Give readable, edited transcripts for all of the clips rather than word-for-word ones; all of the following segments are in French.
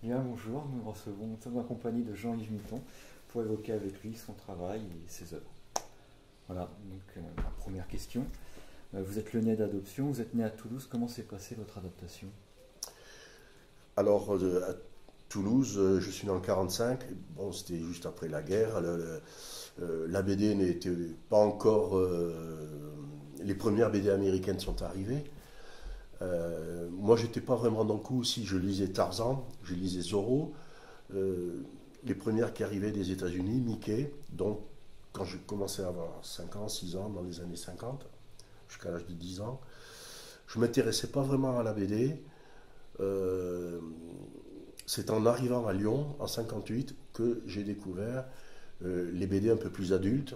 Bien, bonjour, nous sommes en compagnie de Jean-Yves Mitton pour évoquer avec lui son travail et ses œuvres. Voilà, donc la première question. Vous êtes le né d'adoption, vous êtes né à Toulouse, comment s'est passée votre adaptation? Alors, à Toulouse, je suis né en 45. Bon, c'était juste après la guerre. La BD n'était pas encore. Les premières BD américaines sont arrivées. Moi, j'étais pas vraiment dans le coup aussi. Je lisais Tarzan, je lisais Zorro. Les premières qui arrivaient des États-Unis, Mickey. Donc, quand je commençais à avoir 5 ans, 6 ans, dans les années 50, jusqu'à l'âge de 10 ans, je m'intéressais pas vraiment à la BD. Euh, c'est en arrivant à Lyon en 58 que j'ai découvert les BD un peu plus adultes.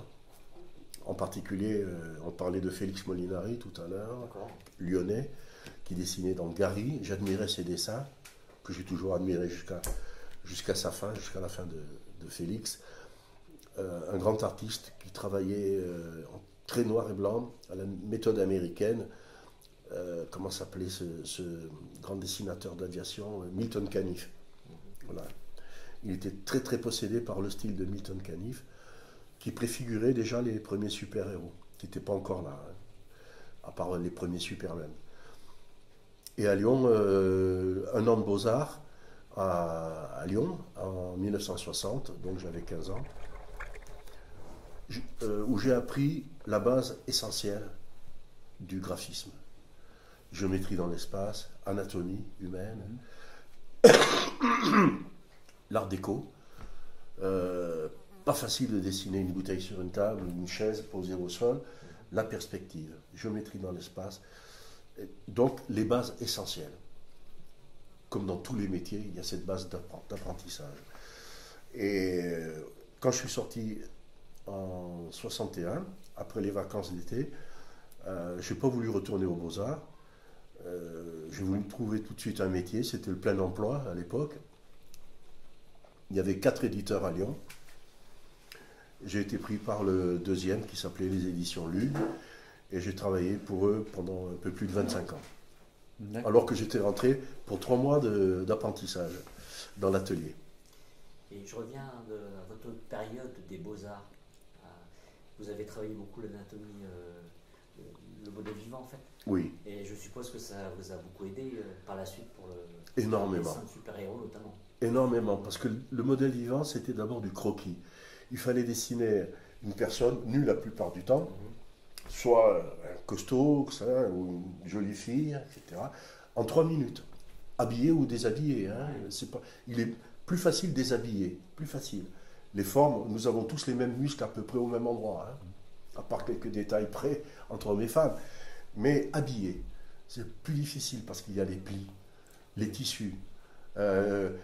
En particulier, on parlait de Félix Molinari tout à l'heure, lyonnais, qui dessinait dans Gary. J'admirais ses dessins, que j'ai toujours admiré jusqu'à sa fin, jusqu'à la fin de Félix. Un grand artiste qui travaillait en très noir et blanc, à la méthode américaine. Comment s'appelait ce grand dessinateur d'aviation, Milton Caniff. Voilà. Il était très très possédé par le style de Milton Caniff, qui préfigurait déjà les premiers super-héros, qui n'étaient pas encore là, hein, à part les premiers Superman. Et à Lyon, un an de beaux-arts à Lyon, en 1960, donc j'avais 15 ans, où j'ai appris la base essentielle du graphisme. Géométrie dans l'espace, anatomie humaine, l'art déco. Pas facile de dessiner une bouteille sur une table, une chaise posée au sol. La perspective, géométrie dans l'espace. Donc les bases essentielles. Comme dans tous les métiers, il y a cette base d'apprentissage. Et quand je suis sorti en 61, après les vacances d'été, je n'ai pas voulu retourner aux Beaux-Arts. J'ai voulu trouver tout de suite un métier, c'était le plein emploi à l'époque. Il y avait 4 éditeurs à Lyon. J'ai été pris par le deuxième qui s'appelait les éditions Lune et j'ai travaillé pour eux pendant un peu plus de 25 ans. Alors que j'étais rentré pour 3 mois d'apprentissage dans l'atelier. Et je reviens à votre période des Beaux-Arts. Vous avez travaillé beaucoup l'anatomie, le modèle vivant en fait. Oui. Et je suppose que ça vous a beaucoup aidé par la suite pour Énormément. le dessin de super-héros notamment. Énormément, parce que le modèle vivant, c'était d'abord du croquis. Il fallait dessiner une personne nue la plupart du temps, soit un costaud, ou une jolie fille, etc., en 3 minutes. Habillé ou déshabillé. Hein, il est plus facile déshabillé, plus facile. Les formes, nous avons tous les mêmes muscles à peu près au même endroit, hein, à part quelques détails près entre hommes et femmes. Mais habillé, c'est plus difficile parce qu'il y a les plis, les tissus. Le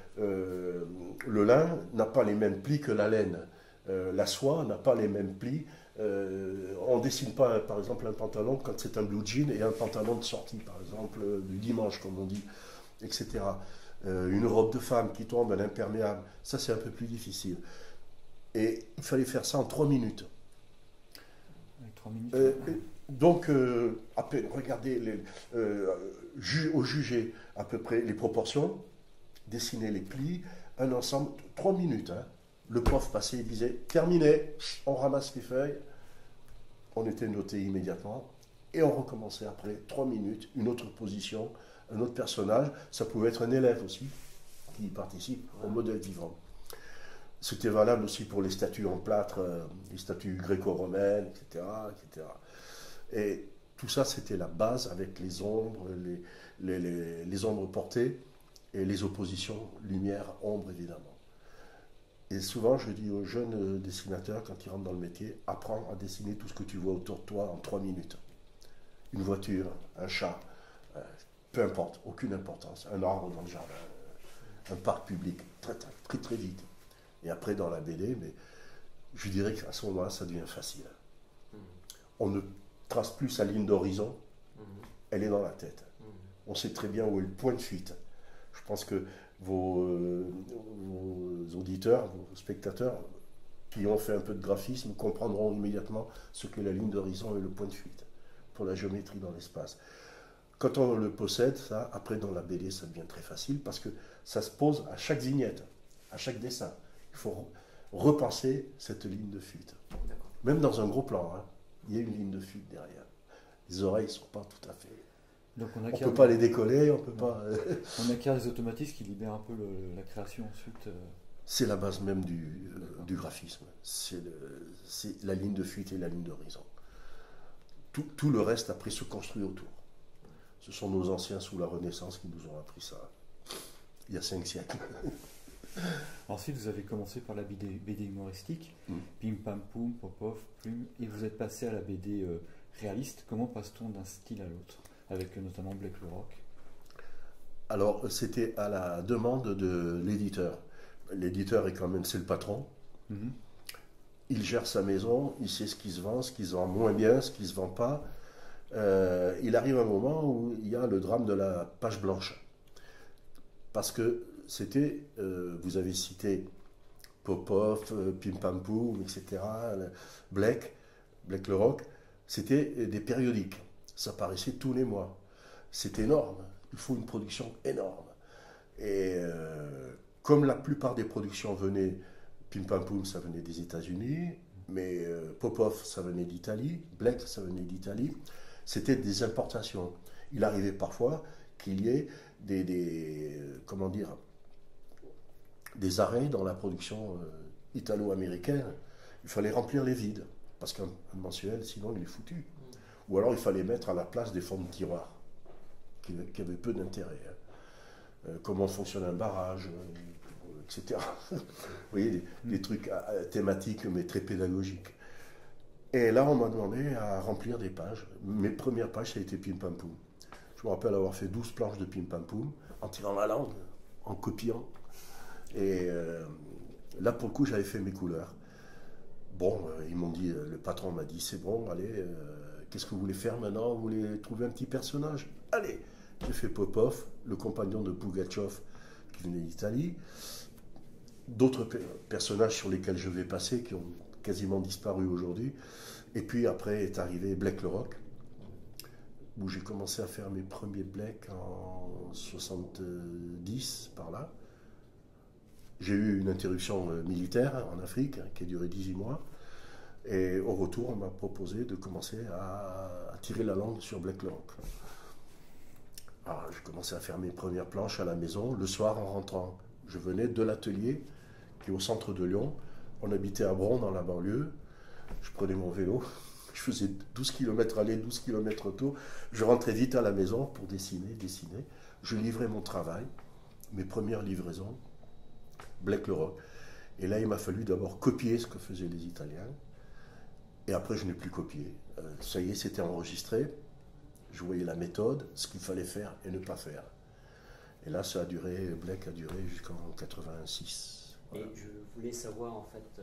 lin n'a pas les mêmes plis que la laine. La soie n'a pas les mêmes plis. On ne dessine pas, par exemple, un pantalon quand c'est un blue jean et un pantalon de sortie, par exemple, du dimanche, comme on dit, etc. Une robe de femme qui tombe, un imperméable, ça c'est un peu plus difficile. Et il fallait faire ça en 3 minutes. 3 minutes. Donc, regardez, au juger à peu près les proportions, dessiner les plis, un ensemble, 3 minutes. Hein. Le prof passait, il disait terminé, on ramasse les feuilles, on était noté immédiatement, et on recommençait après 3 minutes, une autre position, un autre personnage. Ça pouvait être un élève aussi qui participe au modèle vivant. C'était valable aussi pour les statues en plâtre, les statues gréco-romaines, etc., etc. Et tout ça, c'était la base avec les ombres, les ombres portées et les oppositions, lumière, ombre, évidemment. Et souvent, je dis aux jeunes dessinateurs, quand ils rentrent dans le métier, apprends à dessiner tout ce que tu vois autour de toi en 3 minutes. Une voiture, un chat, peu importe, aucune importance. Un arbre dans le jardin, un parc public, très, très, très, très vite. Et après, dans la BD, mais je dirais qu'à ce moment-là, ça devient facile. On ne trace plus sa ligne d'horizon, elle est dans la tête. On sait très bien où est le point de fuite. Je pense que vos auditeurs, vos spectateurs qui ont fait un peu de graphisme comprendront immédiatement ce qu'est la ligne d'horizon et le point de fuite pour la géométrie dans l'espace. Quand on le possède, ça, après dans la BD, ça devient très facile parce que ça se pose à chaque vignette, à chaque dessin. Il faut repenser cette ligne de fuite. D'accord. Même dans un gros plan, hein, il y a une ligne de fuite derrière. Les oreilles ne sont pas tout à fait... Donc On ne peut pas les décoller, on peut pas... On acquiert des automatismes qui libèrent un peu la création ensuite. C'est la base même du graphisme. C'est la ligne de fuite et la ligne d'horizon. Tout le reste après se construit autour. Ce sont nos anciens sous la Renaissance qui nous ont appris ça, il y a 5 siècles. Ensuite, vous avez commencé par la BD humoristique, Pim Pam Poum, Popov, Plume, et vous êtes passé à la BD réaliste. Comment passe-t-on d'un style à l'autre, avec notamment Blake le Rock? Alors, c'était à la demande de l'éditeur. L'éditeur est quand même, c'est le patron. Il gère sa maison, il sait ce qui se vend moins bien, ce qui ne se vend pas. Il arrive un moment où il y a le drame de la page blanche. Parce que c'était, vous avez cité Popov, Pim Pam Poum, etc., Blake le Rock, c'était des périodiques. Ça paraissait tous les mois. C'est énorme. Il faut une production énorme. Et comme la plupart des productions venaient, Pim Pam Poum, ça venait des États-Unis, mais Popov, ça venait d'Italie, Blake, ça venait d'Italie, c'était des importations. Il arrivait parfois qu'il y ait comment dire, des arrêts dans la production italo-américaine. Il fallait remplir les vides, parce qu'un mensuel, sinon il est foutu. Ou alors il fallait mettre à la place des fonds de tiroir, qui avaient peu d'intérêt. Comment fonctionne un barrage, etc. Vous voyez, des trucs thématiques, mais très pédagogiques. Et là, on m'a demandé à remplir des pages. Mes premières pages, ça a été Pim Pam Poum. Je me rappelle avoir fait 12 planches de Pim Pam Poum, en tirant la langue, en copiant. Et là, pour le coup, j'avais fait mes couleurs. Bon, ils m'ont dit, le patron m'a dit, c'est bon, allez, qu'est-ce que vous voulez faire maintenant? Vous voulez trouver un petit personnage? Allez! J'ai fait Popov, le compagnon de Pugachev, qui venait d'Italie. D'autres personnages sur lesquels je vais passer, qui ont quasiment disparu aujourd'hui. Et puis après est arrivé Blake le Rock, où j'ai commencé à faire mes premiers Blake en 70, par là. J'ai eu une interruption militaire en Afrique, qui a duré 18 mois. Et au retour, on m'a proposé de commencer à tirer la langue sur Blake le Rock. Alors, j'ai commencé à faire mes premières planches à la maison, le soir en rentrant. Je venais de l'atelier, qui est au centre de Lyon. On habitait à Bron, dans la banlieue. Je prenais mon vélo, je faisais 12 km aller, 12 km retour. Je rentrais vite à la maison pour dessiner. Je livrais mon travail, mes premières livraisons, Blake le Rock. Et là, il m'a fallu d'abord copier ce que faisaient les Italiens. Et après, je n'ai plus copié. Ça y est, c'était enregistré. Je voyais la méthode, ce qu'il fallait faire et ne pas faire. Et là, Blake a duré jusqu'en 86. Voilà. Et je voulais savoir, en fait,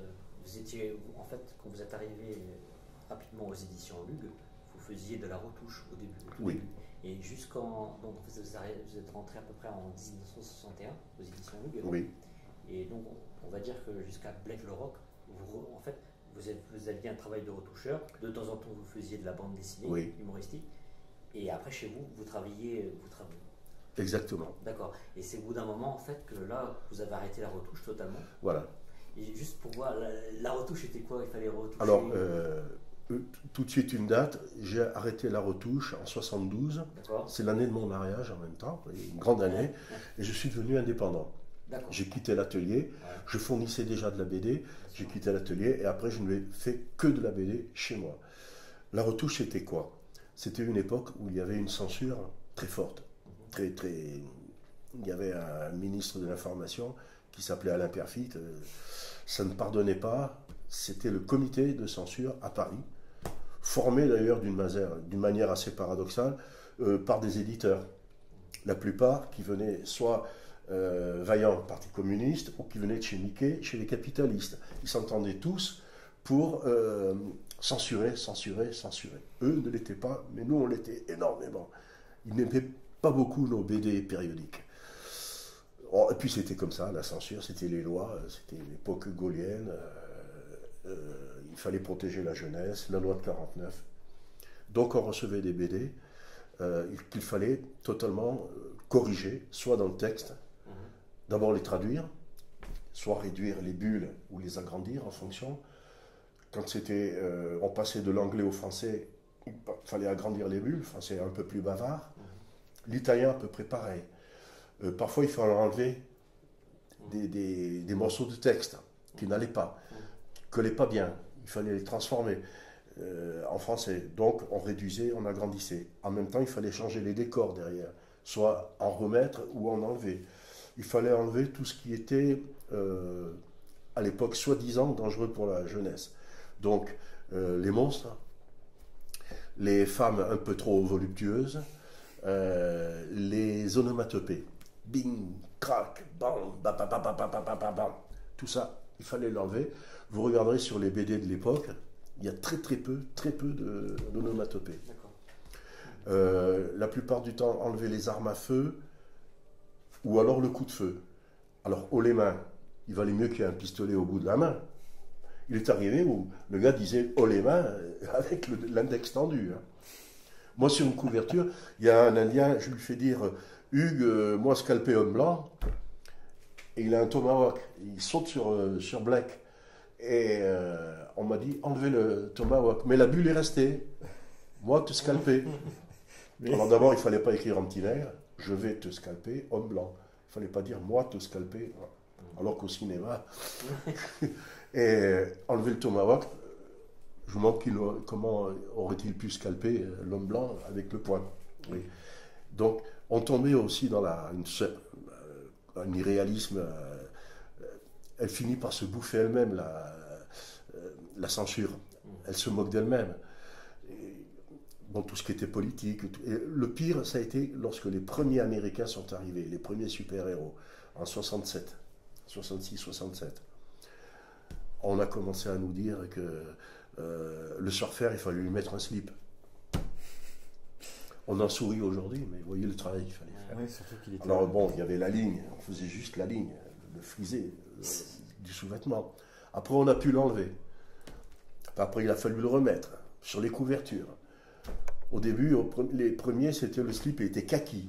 quand vous êtes arrivé rapidement aux éditions Lug, vous faisiez de la retouche au début. Oui. Et donc vous êtes rentré à peu près en 1961 aux éditions Lug. Oui. Et donc, on va dire que jusqu'à Blake le Rock, vous aviez un travail de retoucheur. De temps en temps, vous faisiez de la bande dessinée humoristique. Et après, chez vous, vous travaillez. Exactement. D'accord. Et c'est au bout d'un moment, en fait, que là, vous avez arrêté la retouche totalement. Voilà. Et juste pour voir, la retouche était quoi? Il fallait retoucher. Alors, tout de suite une date. J'ai arrêté la retouche en 72. D'accord. C'est l'année de mon mariage en même temps, une grande année. Et je suis devenu indépendant. D'accord. J'ai quitté l'atelier. Je fournissais déjà de la BD. J'ai quitté l'atelier et après, je n'ai fait que de la BD chez moi. La retouche, c'était quoi? C'était une époque où il y avait une censure très forte. Il y avait un ministre de l'information qui s'appelait Alain Perfit. Ça ne pardonnait pas. C'était le comité de censure à Paris, formé d'ailleurs d'une manière assez paradoxale par des éditeurs. La plupart qui venaient soit Vaillant, Parti communiste, ou qui venaient de chez Mickey, chez les capitalistes. Ils s'entendaient tous pour censurer. Eux ne l'étaient pas, mais nous on l'était énormément. Ils n'aimaient pas beaucoup nos BD périodiques. Oh, et puis c'était comme ça, la censure, c'était les lois, c'était l'époque gaulienne, il fallait protéger la jeunesse, la loi de 49. Donc on recevait des BD, qu'il fallait totalement corriger, soit dans le texte, d'abord les traduire, soit réduire les bulles ou les agrandir en fonction. Quand c'était, on passait de l'anglais au français, il fallait agrandir les bulles, le français est un peu plus bavard. L'italien à peu près pareil. Parfois il fallait enlever des morceaux de texte qui n'allaient pas, qui ne collaient pas bien. Il fallait les transformer en français. Donc on réduisait, on agrandissait. En même temps, il fallait changer les décors derrière, soit en remettre ou en enlever. Il fallait enlever tout ce qui était, à l'époque, soi-disant dangereux pour la jeunesse. Donc les monstres, les femmes un peu trop voluptueuses, les onomatopées. Bing, crac, bam, bam, bam, bam, bam, bam, bam, bam. Tout ça, il fallait l'enlever. Vous regarderez sur les BD de l'époque, il y a très peu d'onomatopées. La plupart du temps, enlever les armes à feu ou alors le coup de feu. Alors, haut les mains, il valait mieux qu'il y ait un pistolet au bout de la main. Il est arrivé où le gars disait haut les mains avec l'index tendu. Hein. Moi, sur une couverture, il y a un Indien, je lui fais dire Hugues, moi scalpé homme blanc, et il a un tomahawk. Il saute sur Black. Et on m'a dit enlevez le tomahawk. Mais la bulle est restée. Moi, te scalper. Alors d'abord, il ne fallait pas écrire en petit nègre je vais te scalper homme blanc. Il ne fallait pas dire moi te scalper. Alors qu'au cinéma. Et enlever le tomahawk. Je me demande comment aurait-il pu scalper l'homme blanc avec le poing. Oui. Donc, on tombait aussi dans un irréalisme. Elle finit par se bouffer elle-même, la censure. Elle se moque d'elle-même. Bon, tout ce qui était politique. Et le pire, ça a été lorsque les premiers Américains sont arrivés, les premiers super-héros, en 67, 66, 67. On a commencé à nous dire que le surfer, il fallait lui mettre un slip. On en sourit aujourd'hui, mais vous voyez le travail qu'il fallait faire. Oui, surtout qu'il était... Alors bon, il y avait la ligne, on faisait juste la ligne, le frisé du sous-vêtement. Après, on a pu l'enlever. Après, il a fallu le remettre sur les couvertures. Au début, les premiers, c'était le slip et était kaki.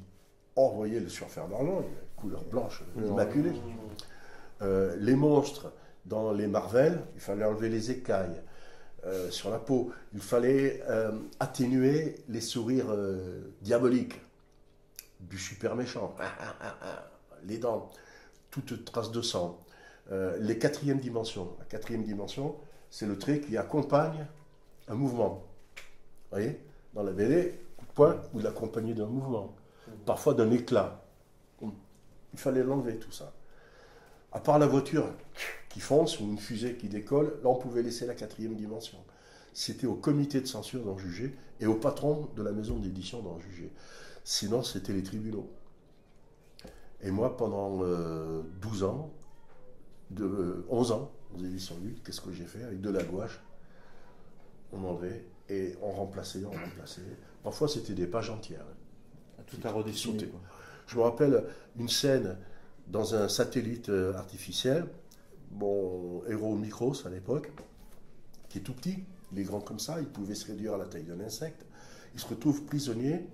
Or, vous voyez, le surfer d'Arlan, il a couleur blanche, immaculée. Les monstres, dans les Marvel, il fallait enlever les écailles. Sur la peau, il fallait atténuer les sourires diaboliques du super méchant, les dents, toute trace de sang, les quatrièmes dimensions. La quatrième dimension, c'est le trait qui accompagne un mouvement. Vous voyez, dans la BD, coup de poing, vous l'accompagnez d'un mouvement, parfois d'un éclat. Il fallait l'enlever tout ça. À part la voiture qui fonce ou une fusée qui décolle, là on pouvait laisser la quatrième dimension. C'était au comité de censure d'en juger et au patron de la maison d'édition d'en juger. Sinon, c'était les tribunaux. Et moi, pendant 12 ans, 11 ans, aux éditions Lutte, qu'est-ce que j'ai fait? Avec de la gouache, on enlevait et on remplaçait. Parfois, c'était des pages entières. Tout à redessiner. Je me rappelle une scène dans un satellite artificiel, mon héros Micros à l'époque, qui est tout petit, il est grand comme ça, il pouvait se réduire à la taille d'un insecte. Il se retrouve prisonnier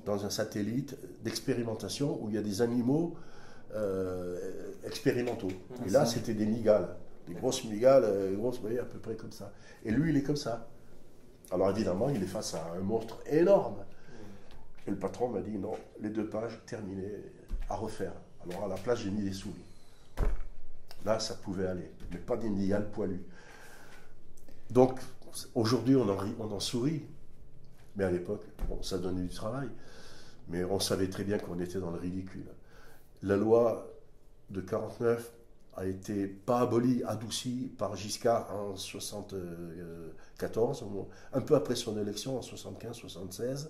dans un satellite d'expérimentation où il y a des animaux expérimentaux. Et là, c'était des mygales, des grosses mygales, grosses, vous voyez, à peu près comme ça. Et lui, il est comme ça. Alors évidemment, il est face à un monstre énorme. Et le patron m'a dit non, les 2 pages terminées, à refaire. Alors à la place, j'ai mis des souris. Là, ça pouvait aller, mais pas des mygales poilues. Donc, aujourd'hui, on en sourit. Mais à l'époque, bon, ça donnait du travail. Mais on savait très bien qu'on était dans le ridicule. La loi de 49 a été pas abolie, adoucie par Giscard en 74, un peu après son élection en 75-76.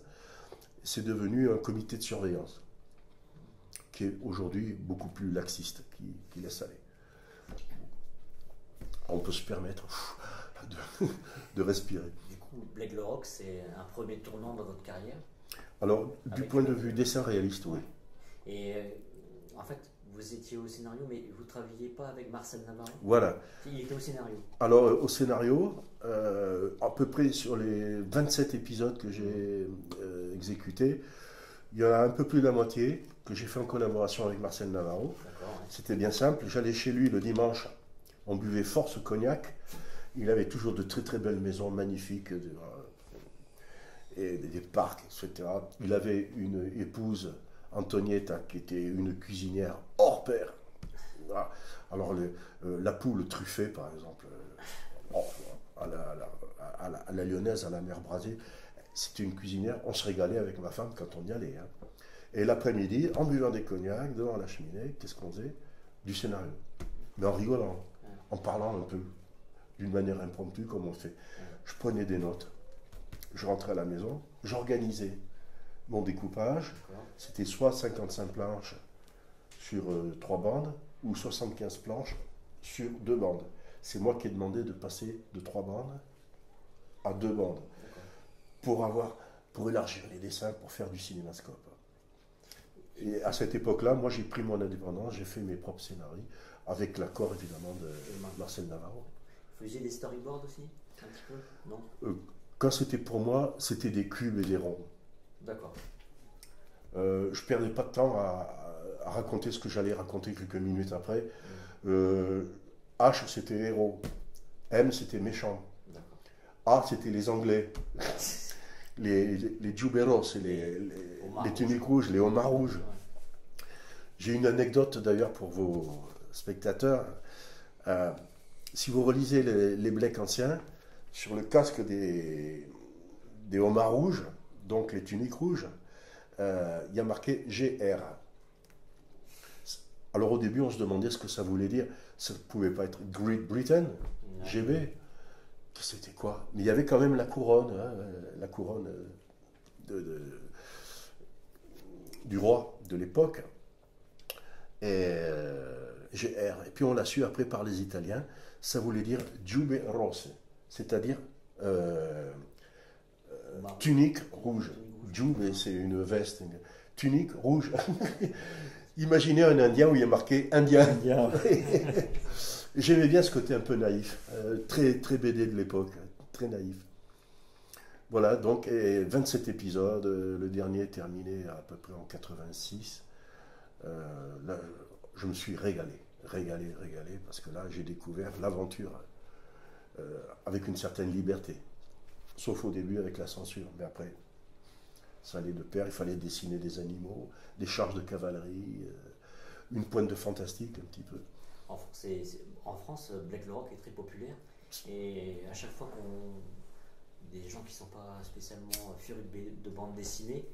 C'est devenu un comité de surveillance qui est aujourd'hui beaucoup plus laxiste, qui laisse aller. On peut se permettre de respirer. Du coup, Blake le Rock, c'est un premier tournant dans votre carrière? Alors, du point de vue dessin réaliste, oui. Et en fait, vous étiez au scénario, mais vous ne travailliez pas avec Marcel Navarro? Voilà. Il était au scénario. Alors, au scénario, à peu près sur les 27 épisodes que j'ai exécutés, il y en a un peu plus de la moitié que j'ai fait en collaboration avec Marcel Navarro. Ouais. C'était bien simple. J'allais chez lui le dimanche, on buvait fort ce cognac. Il avait toujours de très très belles maisons magnifiques, et des parcs, etc. Il avait une épouse, Antonietta, qui était une cuisinière hors pair. Voilà. Alors la poule truffée, par exemple, à la lyonnaise, à la mer brasée, c'était une cuisinière. On se régalait avec ma femme quand on y allait. Hein. Et l'après-midi, en buvant des cognacs, devant la cheminée, qu'est-ce qu'on faisait? Du scénario. Mais en rigolant, en parlant un peu, d'une manière impromptue, comme on fait. Je prenais des notes. Je rentrais à la maison, j'organisais mon découpage. C'était soit 55 planches sur 3 bandes, ou 75 planches sur 2 bandes. C'est moi qui ai demandé de passer de 3 bandes à 2 bandes pour élargir les dessins, pour faire du cinémascope. Et à cette époque-là, moi j'ai pris mon indépendance, j'ai fait mes propres scénarios, avec l'accord évidemment de Marcel Navarro. Vous faisiez des storyboards aussi, un petit peu? Non. Quand c'était pour moi, c'était des cubes et des ronds. D'accord. Je perdais pas de temps à raconter ce que j'allais raconter quelques minutes après. H, c'était héros. M, c'était méchant. A, c'était les Anglais. les Juberos, les tuniques rouges, les homards rouges. J'ai une anecdote d'ailleurs pour vos spectateurs. Si vous relisez les Blacks anciens, sur le casque des homards rouges, donc les tuniques rouges, il y a marqué GR. Alors au début, on se demandait ce que ça voulait dire. Ça ne pouvait pas être Great Britain, GB. C'était quoi? Mais il y avait quand même la couronne, hein, la couronne du roi de l'époque. Et GR. Et puis on l'a su après par les Italiens, ça voulait dire Giube Rosse, c'est-à-dire tunique rouge. Giube, c'est une veste, une tunique rouge. Imaginez un Indien où il y a marqué Indien. J'aimais bien ce côté un peu naïf, très, très BD de l'époque, très naïf. Voilà, donc 27 épisodes, le dernier est terminé à peu près en 86. Là, je me suis régalé, parce que là, j'ai découvert l'aventure avec une certaine liberté. Sauf au début avec la censure, mais après, ça allait de pair, il fallait dessiner des animaux, des charges de cavalerie, une pointe de fantastique un petit peu. En France, Blake le Rock est très populaire, et à chaque fois des gens qui ne sont pas spécialement férus de bande dessinée,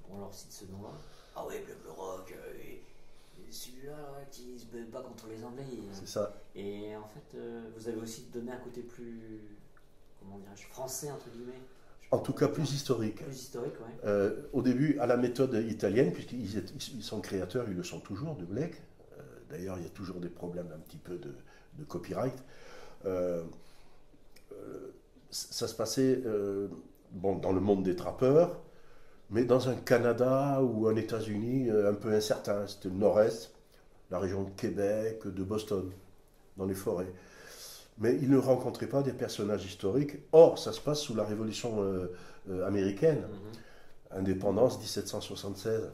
on leur cite ce nom-là. Ah ouais, Blake le Rock, celui-là qui se bat contre les Anglais. C'est ça. Et en fait, vous avez aussi donné un côté plus, comment dirais-je, français entre guillemets. En tout cas, plus historique. Plus historique, oui. Au début, à la méthode italienne, puisqu'ils sont créateurs, ils le sont toujours, de Blake. D'ailleurs, il y a toujours des problèmes un petit peu de copyright. Ça se passait dans le monde des trappeurs, mais dans un Canada ou un États-Unis un peu incertain. C'était le nord-est, la région de Québec, de Boston, dans les forêts. Mais ils ne rencontraient pas des personnages historiques. Or, ça se passe sous la Révolution américaine, indépendance 1776.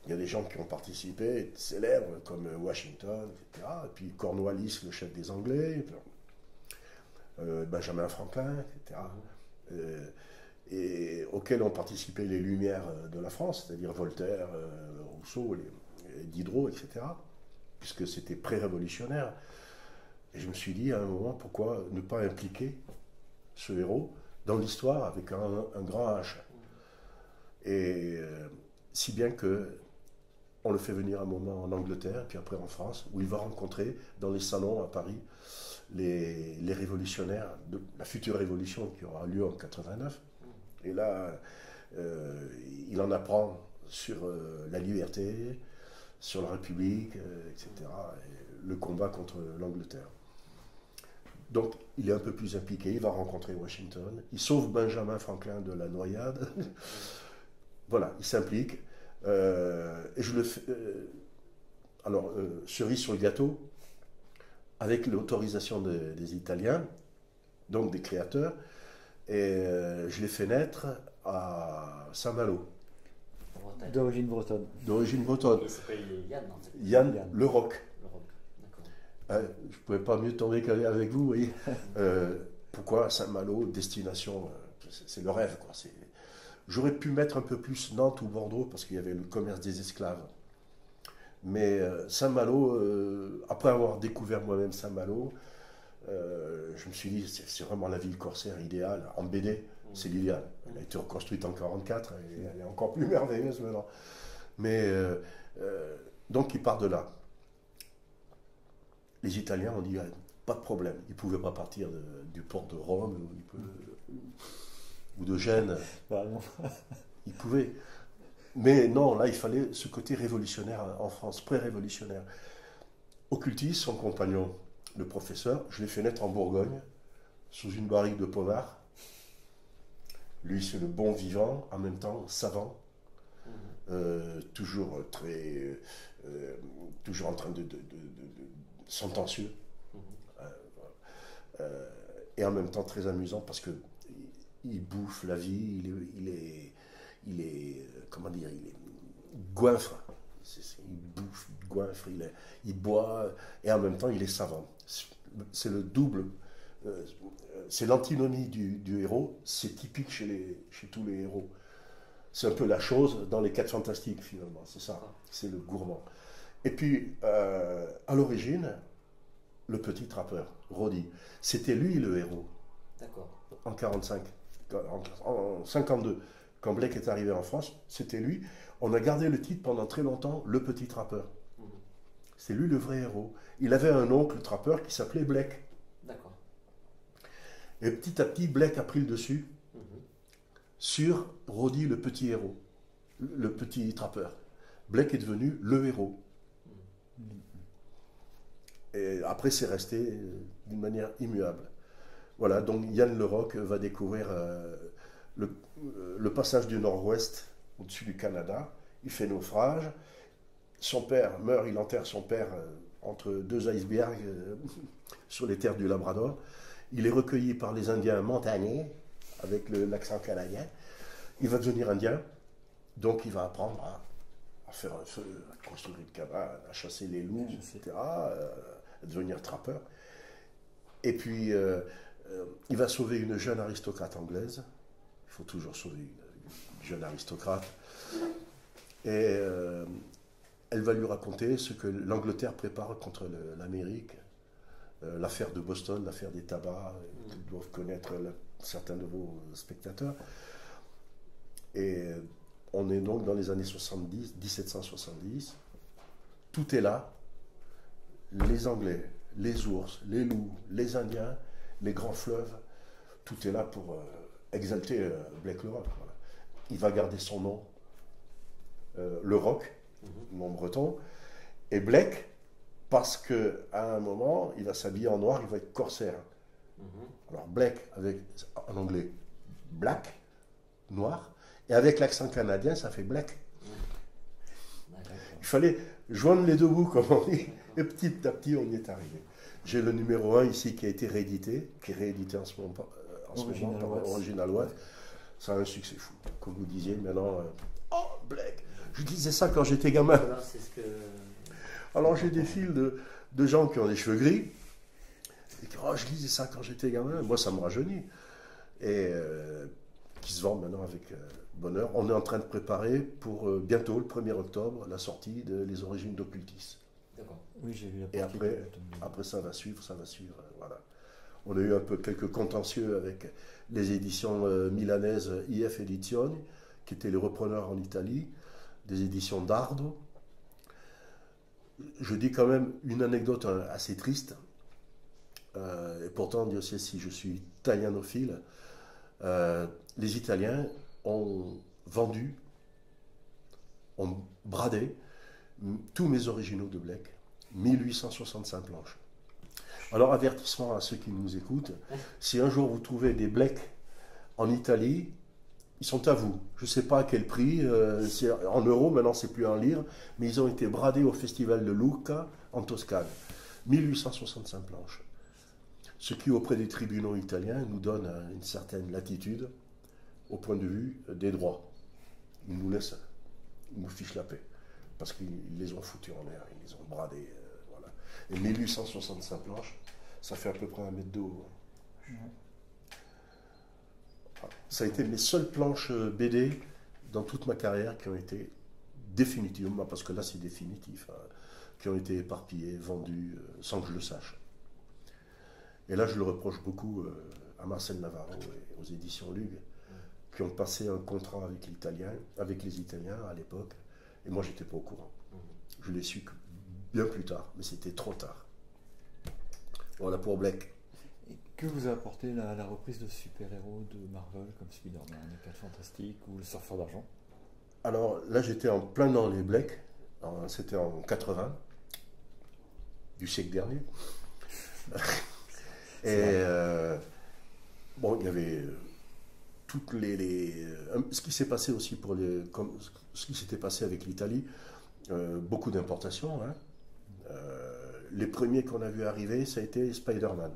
Il y a des gens qui ont participé, célèbres, comme Washington, etc. Et puis Cornwallis, le chef des Anglais, Benjamin Franklin, etc. Et auxquels ont participé les Lumières de la France, c'est-à-dire Voltaire, Rousseau, Diderot, etc. Puisque c'était pré-révolutionnaire. Et je me suis dit à un moment, pourquoi ne pas impliquer ce héros dans l'histoire avec un grand H. Et si bien que on le fait venir un moment en Angleterre, puis après en France, où il va rencontrer dans les salons à Paris les révolutionnaires de la future révolution qui aura lieu en 89. Et là, il en apprend sur la liberté, sur la République, etc. Et le combat contre l'Angleterre. Donc, il est un peu plus impliqué, il va rencontrer Washington, il sauve Benjamin Franklin de la noyade. Voilà, il s'implique. Et je le fais alors, cerise sur le gâteau, avec l'autorisation des Italiens, donc des créateurs, et je l'ai fait naître à Saint-Malo, Bretagne. D'origine bretonne. d'origine bretonne. Il s'appelle Yann, non? Yann Yann. Le Roc. Le Roc. D'accord. Je ne pouvais pas mieux tomber qu'avec vous, vous voyez. Pourquoi Saint-Malo, destination, c'est le rêve, quoi. J'aurais pu mettre un peu plus Nantes ou Bordeaux parce qu'il y avait le commerce des esclaves. Mais Saint-Malo, après avoir découvert moi-même Saint-Malo, je me suis dit, c'est vraiment la ville corsaire idéale. En BD, c'est l'idéal. Elle a été reconstruite en 1944 et elle est encore plus merveilleuse maintenant. Mais donc il part de là. Les Italiens ont dit, pas de problème. Ils ne pouvaient pas partir du port de Rome ou de Gênes. Bah, non. Ils pouvaient. Mais non, là, il fallait ce côté révolutionnaire en France, pré-révolutionnaire. Occultis, son compagnon, le professeur, je l'ai fait naître en Bourgogne, sous une barrique de pommard. Lui, c'est le bon vivant, en même temps savant, toujours toujours en train de sentencieux, et en même temps très amusant parce que il bouffe la vie, il est comment dire, il est goinfre, il bouffe, il goinfre, il boit, et en même temps il est savant. C'est le double, c'est l'antinomie du héros, c'est typique chez tous les héros. C'est un peu la chose dans les 4 fantastiques finalement, c'est ça, c'est le gourmand. Et puis, à l'origine, le petit trappeur, Roddy, c'était lui le héros. D'accord. En 1945, en 1952, quand Blake est arrivé en France, c'était lui. On a gardé le titre pendant très longtemps, le petit trappeur. C'est lui le vrai héros. Il avait un oncle trappeur qui s'appelait Blake. D'accord. Et petit à petit, Blake a pris le dessus sur Roddy, le petit héros, le petit trappeur. Blake est devenu le héros. Et après, c'est resté d'une manière immuable. Voilà, donc Yann Le Roc va découvrir le passage du Nord-Ouest au-dessus du Canada. Il fait naufrage. Son père meurt, il enterre son père entre 2 icebergs sur les terres du Labrador. Il est recueilli par les Indiens montagnais, avec l'accent canadien. Il va devenir indien, donc il va apprendre à faire un feu, à construire une cabane, à chasser les loups, etc., à devenir trappeur. Et puis, il va sauver une jeune aristocrate anglaise. Il faut toujours sauver une jeune aristocrate. Et elle va lui raconter ce que l'Angleterre prépare contre l'Amérique. L'affaire de Boston, l'affaire des tabacs, que doivent connaître certains de vos spectateurs. Et on est donc dans les années 70, 1770. Tout est là. Les Anglais, les ours, les loups, les Indiens, les grands fleuves, tout est là pour exalter Blake Le Roc. Voilà. Il va garder son nom, Le Roc, nom breton, et Blake, parce qu'à un moment, il va s'habiller en noir, il va être corsaire. Alors Blake, avec en anglais, black, noir, et avec l'accent canadien, ça fait black. Il fallait joindre les deux bouts, comme on dit, et petit à petit, on y est arrivé. J'ai le numéro 1 ici qui a été réédité, qui est réédité en ce moment, par Original Watts. Ça a un succès fou. Comme vous disiez, maintenant, oh, Blake. Je disais ça quand j'étais gamin. Alors j'ai des fils de gens qui ont des cheveux gris, et qui oh, je lisais ça quand j'étais gamin. Moi, ça me rajeunit. Et qui se vendent maintenant avec bonheur. On est en train de préparer pour bientôt, le 1er octobre, la sortie de Les Origines d'Occultis. D'accord. Oui, j'ai vu la Et après ça va suivre, voilà. On a eu un peu quelques contentieux avec les éditions milanaises IF Edizioni, qui étaient les repreneurs en Italie, des éditions Dardo. Je dis quand même une anecdote assez triste, et pourtant, Dieu sait si je suis italianophile, les Italiens ont vendu, ont bradé tous mes originaux de Blake, 1865 planches. Alors, avertissement à ceux qui nous écoutent, si un jour vous trouvez des Blake en Italie, ils sont à vous. Je ne sais pas à quel prix, c'est en euros, maintenant c'est plus en lire, mais ils ont été bradés au festival de Lucca en Toscane. 1865 planches. Ce qui, auprès des tribunaux italiens, nous donne une certaine latitude au point de vue des droits. Ils nous laissent, ils nous fichent la paix. Parce qu'ils les ont foutus en l'air, ils les ont bradés. Voilà. Et 1865 planches, ça fait à peu près 1 mètre de haut. Ça a été mes seules planches BD dans toute ma carrière qui ont été définitivement, parce que là c'est définitif, hein, qui ont été éparpillées, vendues, sans que je le sache. Et là je le reproche beaucoup à Marcel Navarro et aux éditions Lug, qui ont passé un contrat avec les Italiens à l'époque, et moi j'étais pas au courant. Je l'ai su bien plus tard, mais c'était trop tard. Voilà pour Black. Et que vous a apporté la reprise de super-héros de Marvel comme Spider-Man, les 4 Fantastiques ou le Surfeur d'Argent? Alors là j'étais en plein dans les Black, c'était en 80, du siècle dernier. Et bon, il y avait toutes ce qui s'est passé aussi comme ce qui s'était passé avec l'Italie, beaucoup d'importations. Hein. Les premiers qu'on a vu arriver, ça a été Spider-Man,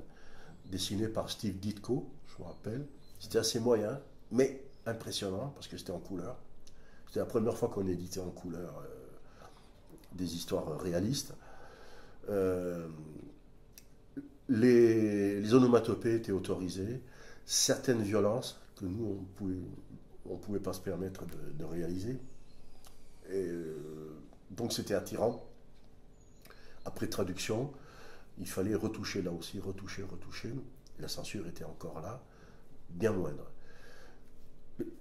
dessiné par Steve Ditko, je me rappelle. C'était assez moyen, mais impressionnant, parce que c'était en couleur. C'était la première fois qu'on éditait en couleur des histoires réalistes. Les onomatopées étaient autorisées, certaines violences que nous, on ne pouvait pas se permettre de réaliser. Et, donc c'était attirant. Après traduction, il fallait retoucher là aussi, retoucher. La censure était encore là, bien moindre.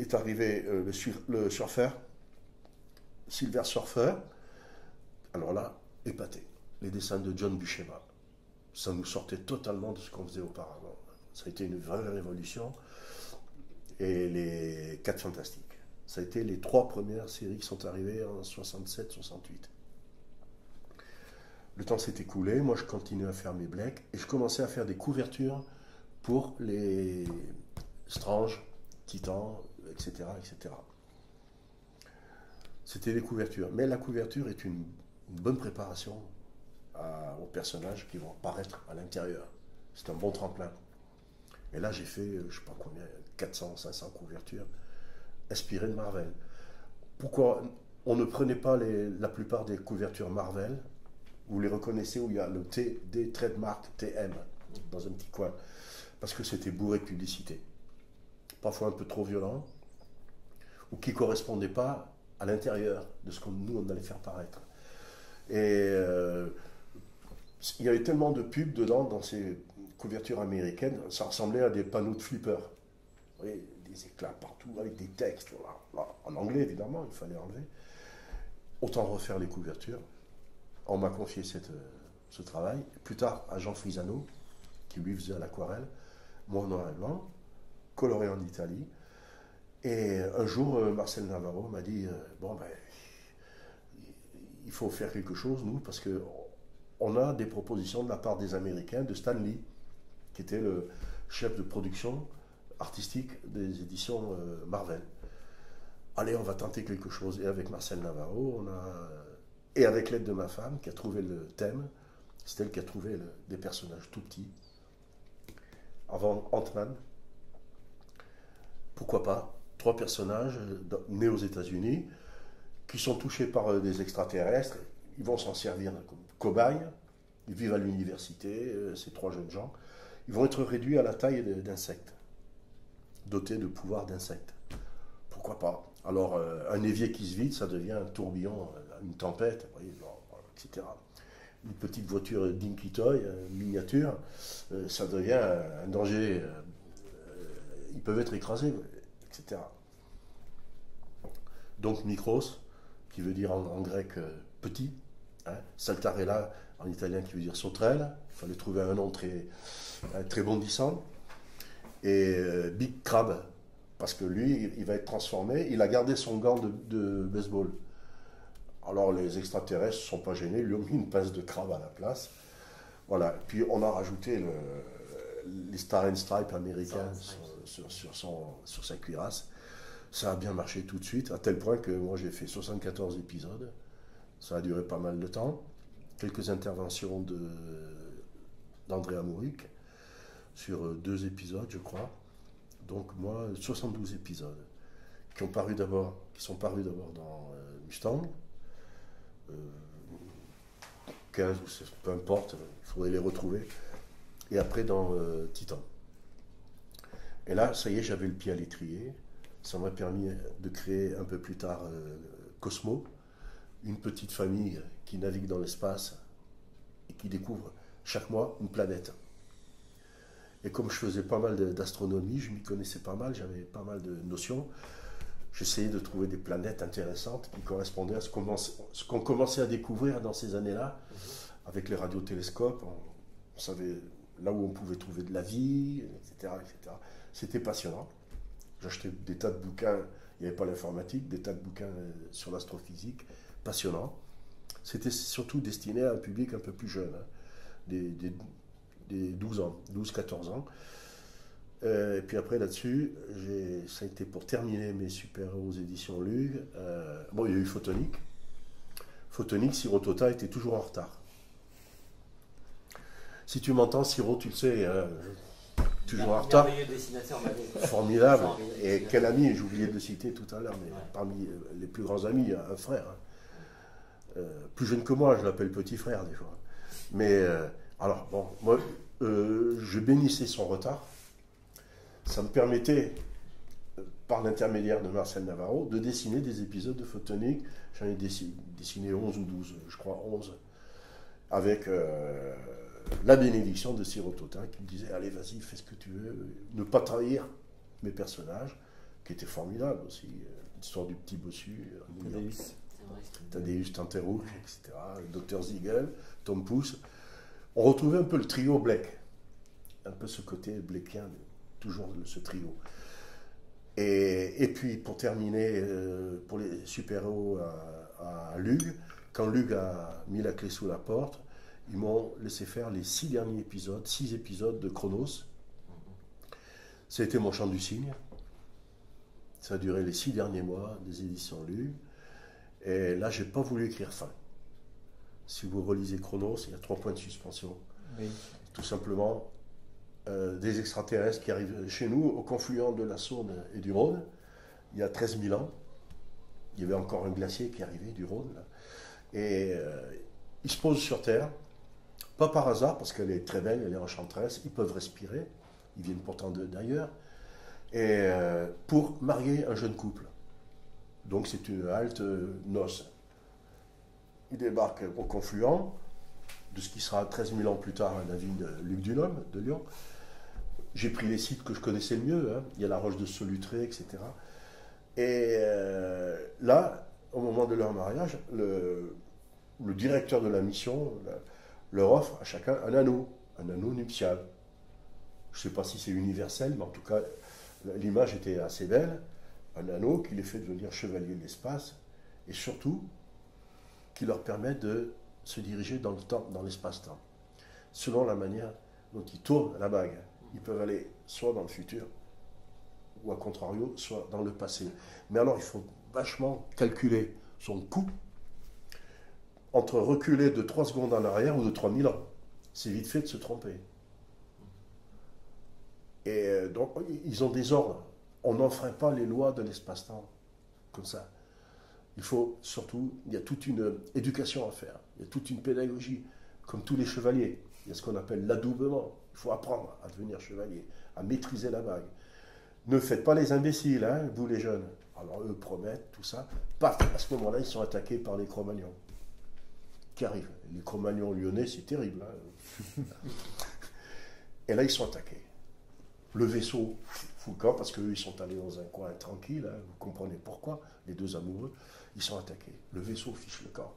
Est arrivé le surfeur, Silver Surfer. Alors là, épaté. Les dessins de John Buscema. Ça nous sortait totalement de ce qu'on faisait auparavant. Ça a été une vraie révolution. Et les 4 Fantastiques. Ça a été les 3 premières séries qui sont arrivées en 67-68. Le temps s'est écoulé, moi je continuais à faire mes Black et je commençais à faire des couvertures pour les Strange, Titan, etc. etc. C'était des couvertures. Mais la couverture est une bonne préparation aux personnages qui vont apparaître à l'intérieur. C'est un bon tremplin. Et là, j'ai fait, je ne sais pas combien, 400, 500 couvertures inspirées de Marvel. Pourquoi on ne prenait pas la plupart des couvertures Marvel? Vous les reconnaissez où il y a le T, des trademark TM dans un petit coin. Parce que c'était bourré de publicité. Parfois un peu trop violent, ou qui ne correspondait pas à l'intérieur de ce que nous, on allait faire paraître. Et il y avait tellement de pubs dedans, dans ces couvertures américaines, ça ressemblait à des panneaux de flipper. Vous voyez, des éclats partout, avec des textes, voilà. En anglais évidemment, il fallait enlever. Autant refaire les couvertures. On m'a confié ce travail. Plus tard, à Jean Frisano, qui lui faisait à l'aquarelle, moi en noir et blanc, coloré en Italie. Et un jour, Marcel Navarro m'a dit bon, ben, il faut faire quelque chose, nous, parce qu'on a des propositions de la part des Américains, de Stan Lee, qui était le chef de production artistique des éditions Marvel. Allez, on va tenter quelque chose. Et avec Marcel Navarro, et avec l'aide de ma femme, qui a trouvé le thème, c'est elle qui a trouvé des personnages tout petits. Avant Ant-Man, pourquoi pas, 3 personnages nés aux États-Unis, qui sont touchés par des extraterrestres. Ils vont s'en servir comme cobayes. Ils vivent à l'université, ces 3 jeunes gens. Ils vont être réduits à la taille d'insectes, dotés de pouvoirs d'insectes. Pourquoi pas? Alors, un évier qui se vide, ça devient un tourbillon, une tempête, vous voyez, etc. Une petite voiture Dinky Toy, miniature, ça devient un danger. Ils peuvent être écrasés, etc. Donc, Mikros, qui veut dire en grec petit, hein, Saltarella en italien qui veut dire sauterelle, il fallait trouver un nom très bondissant, et Big Crab, parce que lui, il va être transformé, il a gardé son gant de baseball. Alors les extraterrestres ne sont pas gênés, lui ont mis une pince de crabe à la place. Voilà, puis on a rajouté les Star and Stripe américains sur sa cuirasse. Ça a bien marché tout de suite, à tel point que moi j'ai fait 74 épisodes. Ça a duré pas mal de temps. Quelques interventions d'André Amouric sur 2 épisodes, je crois. Donc moi, 72 épisodes qui sont parus d'abord dans Mustang. 15 ou peu importe, il faudrait les retrouver. Et après dans Titan. Et là, ça y est, j'avais le pied à l'étrier. Ça m'a permis de créer un peu plus tard Cosmo, une petite famille qui navigue dans l'espace et qui découvre chaque mois une planète. Et comme je faisais pas mal d'astronomie, je m'y connaissais pas mal, j'avais pas mal de notions, j'essayais de trouver des planètes intéressantes qui correspondaient à ce qu'on commençait à découvrir dans ces années-là. Avec les radiotélescopes, on savait là où on pouvait trouver de la vie, etc. etc. C'était passionnant. J'achetais des tas de bouquins, il n'y avait pas l'informatique, des tas de bouquins sur l'astrophysique, passionnant. C'était surtout destiné à un public un peu plus jeune, hein, des 12 ans, 12-14 ans. Et puis après là-dessus, ça a été pour terminer mes super-héros aux éditions Lug. Bon, il y a eu Photonique. Photonique, Sirotota était toujours en retard. Si tu m'entends, Siro, tu le sais, toujours en retard. Merveilleux dessinateur, Formidable. Et quel ami, j'ai oublié de le citer tout à l'heure, mais parmi les plus grands amis, un frère. Hein. Plus jeune que moi, je l'appelle petit frère des fois. Mais alors, bon, moi, je bénissais son retard. Ça me permettait, par l'intermédiaire de Marcel Navarro, de dessiner des épisodes de Photonique. J'en ai dessiné 11 ou 12, je crois 11, avec la bénédiction de Sirotota qui me disait « Allez, vas-y, fais ce que tu veux, ne pas trahir mes personnages », qui étaient formidables aussi. L'histoire du petit bossu, Thaddeus Tanterouk, etc., le Dr Ziegel, Tom Pouce. On retrouvait un peu le trio Blake, un peu ce côté blakeien, toujours ce trio. Et puis, pour terminer, pour les super-héros à Lug, quand Lug a mis la clé sous la porte, ils m'ont laissé faire les 6 derniers épisodes, 6 épisodes de Chronos. Ça a été mon chant du cygne. Ça a duré les 6 derniers mois des éditions Lug. Et là, je n'ai pas voulu écrire fin. Si vous relisez Chronos, il y a 3 points de suspension. Oui. Tout simplement, des extraterrestres qui arrivent chez nous, au confluent de la Saône et du Rhône, il y a 13 000 ans. Il y avait encore un glacier qui arrivait du Rhône. Là. Et ils se posent sur Terre, pas par hasard, parce qu'elle est très belle, elle est enchanteresse, ils peuvent respirer, ils viennent pourtant d'ailleurs, et pour marier un jeune couple. Donc c'est une halte noce. Ils débarquent au confluent de ce qui sera 13 000 ans plus tard la ville de Luc Dunhomme, de Lyon. J'ai pris les sites que je connaissais le mieux, hein. Il y a la roche de Solutré, etc. Et là, au moment de leur mariage, le directeur de la mission leur offre à chacun un anneau nuptial. Je ne sais pas si c'est universel, mais en tout cas, l'image était assez belle. Un anneau qui les fait devenir chevaliers de l'espace, et surtout, qui leur permet de se diriger dans le temps, dans l'espace-temps, selon la manière dont ils tournent la bague. Ils peuvent aller soit dans le futur, ou à contrario, soit dans le passé. Mais alors, il faut vachement calculer son coût entre reculer de 3 secondes en arrière ou de 3000 ans. C'est vite fait de se tromper. Et donc, ils ont des ordres. On n'enfreint pas les lois de l'espace-temps comme ça. Il faut surtout, il y a toute une éducation à faire, il y a toute une pédagogie, comme tous les chevaliers. Il y a ce qu'on appelle l'adoubement. Il faut apprendre à devenir chevalier, à maîtriser la bague. Ne faites pas les imbéciles, hein, vous les jeunes. Alors eux promettent, tout ça. Paf, à ce moment-là, ils sont attaqués par les Cro-Magnons qui arrivent. Les Cro-Magnons lyonnais, c'est terrible. Hein. Et là, ils sont attaqués. Le vaisseau fout le camp parce qu'eux, ils sont allés dans un coin tranquille. Hein, vous comprenez pourquoi. Les 2 amoureux, ils sont attaqués. Le vaisseau fiche le camp.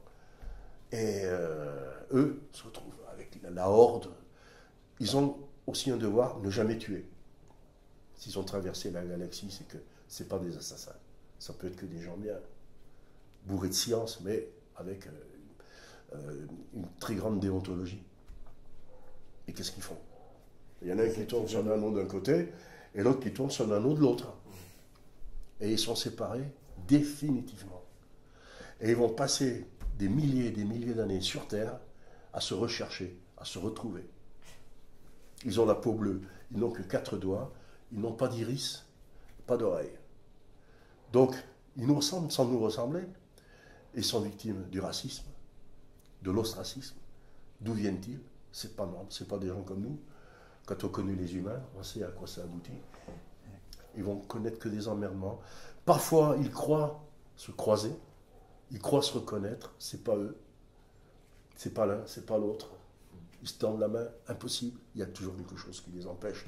Et eux se retrouvent avec la horde. Ils ont aussi un devoir, ne jamais tuer. S'ils ont traversé la galaxie, c'est que ce n'est pas des assassins. Ça peut être que des gens bien, bourrés de science, mais avec une très grande déontologie. Et qu'est-ce qu'ils font? Il y en a un qui tourne sur l'anneau d'un côté, et l'autre qui tourne sur l'anneau de l'autre. et ils sont séparés définitivement. Et ils vont passer des milliers et des milliers d'années sur Terre à se rechercher, à se retrouver. Ils ont la peau bleue, ils n'ont que 4 doigts, ils n'ont pas d'iris, pas d'oreilles. Donc, ils nous ressemblent sans nous ressembler, et sont victimes du racisme, de l'ostracisme. D'où viennent-ils? C'est pas normal, c'est pas des gens comme nous. Quand on connaît les humains, on sait à quoi ça aboutit. Ils vont connaître que des emmerdements. Parfois, ils croient se croiser, ils croient se reconnaître, c'est pas eux, c'est pas l'un, c'est pas l'autre. Ils se tendent la main, impossible, il y a toujours quelque chose qui les empêche.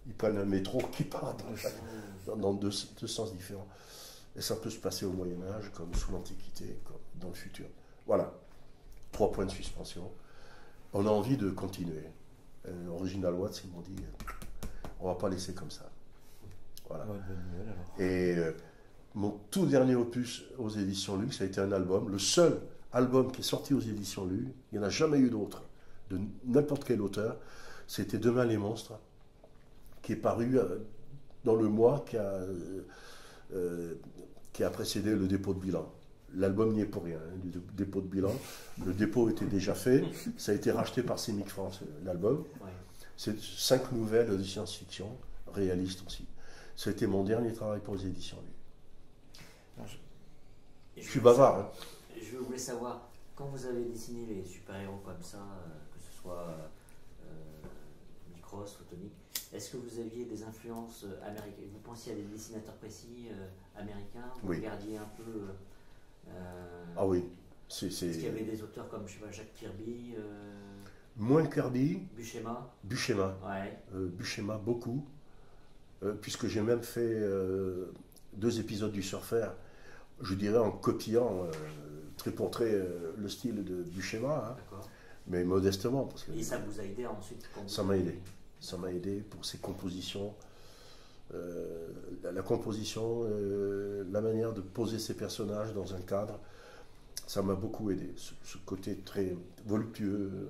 Ils prennent un métro qui part dans deux sens différents. Et ça peut se passer au Moyen-Âge, comme sous l'Antiquité, comme dans le futur. Voilà, 3 points de suspension. On a envie de continuer. Original Watts, ils m'ont dit, on ne va pas laisser comme ça. Voilà. Ouais, bonne nouvelle, alors. Et mon tout dernier opus aux éditions Lu, ça a été un album, le seul album qui est sorti aux éditions Lu, il n'y en a jamais eu d'autre, de n'importe quel auteur, c'était Demain les monstres, qui est paru dans le mois qui a précédé le dépôt de bilan. L'album n'y est pour rien, hein, le dépôt de bilan. Le dépôt était déjà fait, ça a été racheté par Semic France, l'album. Ouais. C'est 5 nouvelles de science-fiction, réalistes aussi. Ça a été mon dernier travail pour les éditions Lu. Et Je suis bavard. Hein. Je voulais savoir, quand vous avez dessiné les super-héros comme ça, que ce soit Micros, Photonique, est-ce que vous aviez des influences américaines? Vous pensiez à des dessinateurs précis américains? Vous Oui. regardiez un peu Ah oui. Est-ce qu'il y avait des auteurs comme, je sais pas, Jack Kirby, Moins Kirby, Buscema? Buscema. Ouais. Buscema, beaucoup. Puisque j'ai même fait 2 épisodes du Surfer, je dirais en copiant trait pour trait le style de Buscema, hein, D'accord. mais modestement. Parce que Et ça vous a aidé ensuite quand ça vous m'a avez- aidé. Ça m'a aidé pour ses compositions, la composition, la manière de poser ses personnages dans un cadre. Ça m'a beaucoup aidé. Ce côté très voluptueux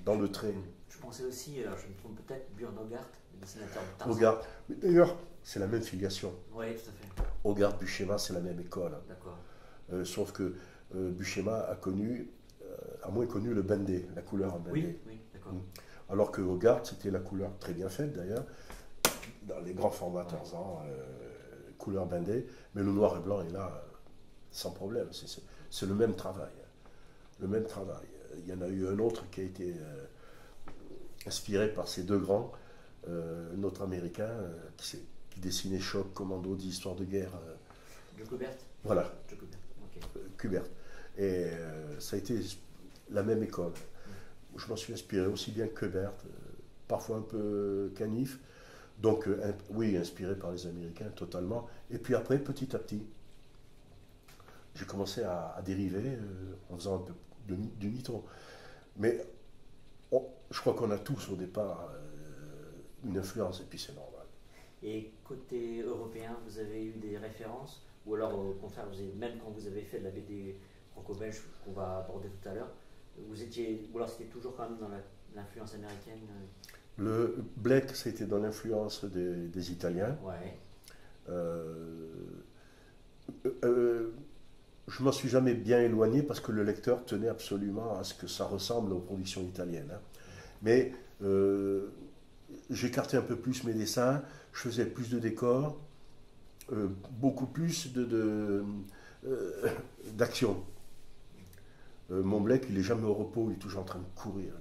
dans le trait. Je pensais aussi, alors je me trompe peut-être, Björn Hogarth, le dessinateur de Tarzan. Hogarth, mais d'ailleurs, c'est la même filiation. Oui, tout à fait. Hogarth, Buscema, c'est la même école. D'accord. Sauf que Buscema a moins connu le bandé, la couleur en bandé. Oui, oui, d'accord. Alors que Hogarth, c'était la couleur très bien faite d'ailleurs, dans les grands formats Tarzan, couleur bandé, mais le noir et blanc est là sans problème. C'est le même travail. Le même travail. Il y en a eu un autre qui a été inspiré par ces 2 grands, un autre américain qui dessinait Choc, Commando, 10 histoires de guerre. Joe Kubert. Voilà, Joe Kubert, ok. Kubert. Et ça a été la même école. Je m'en suis inspiré aussi bien que Kubert, parfois un peu canif. Donc, oui, inspiré par les Américains totalement. Et puis après, petit à petit, j'ai commencé à dériver en faisant un peu du Nitro. Mais je crois qu'on a tous au départ une influence, et puis c'est normal. Et côté européen, vous avez eu des références? Ou alors, au contraire, même quand vous avez fait de la BD franco-belge qu'on va aborder tout à l'heure, ou alors c'était toujours quand même dans l'influence américaine? Le Black, c'était dans l'influence des Italiens. Ouais. Je m'en suis jamais bien éloigné parce que le lecteur tenait absolument à ce que ça ressemble aux productions italiennes. Hein. Mais j'écartais un peu plus mes dessins, je faisais plus de décors, beaucoup plus d'action. Mon Black, il n'est jamais au repos, il est toujours en train de courir.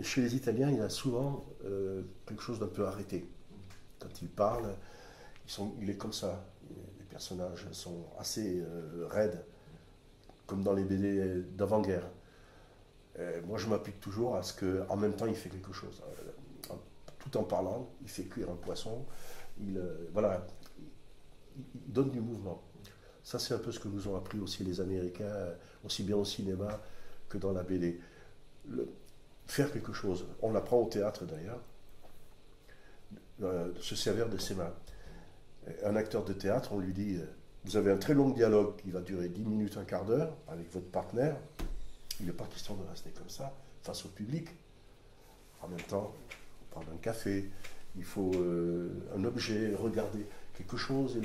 Chez les Italiens, il y a souvent quelque chose d'un peu arrêté. Quand ils parlent, il est comme ça. Les personnages sont assez raides, comme dans les BD d'avant-guerre. Moi, je m'applique toujours à ce qu'en même temps, il fait quelque chose. Tout en parlant, il fait cuire un poisson. Voilà, il donne du mouvement. Ça, c'est un peu ce que nous ont appris aussi les Américains, aussi bien au cinéma que dans la BD. Faire quelque chose. On l'apprend au théâtre d'ailleurs, de se servir de ses mains. Un acteur de théâtre, on lui dit, vous avez un très long dialogue qui va durer 10 minutes, un quart d'heure avec votre partenaire. Il n'est pas question de rester comme ça face au public. En même temps, prendre un café, il faut un objet, regarder quelque chose,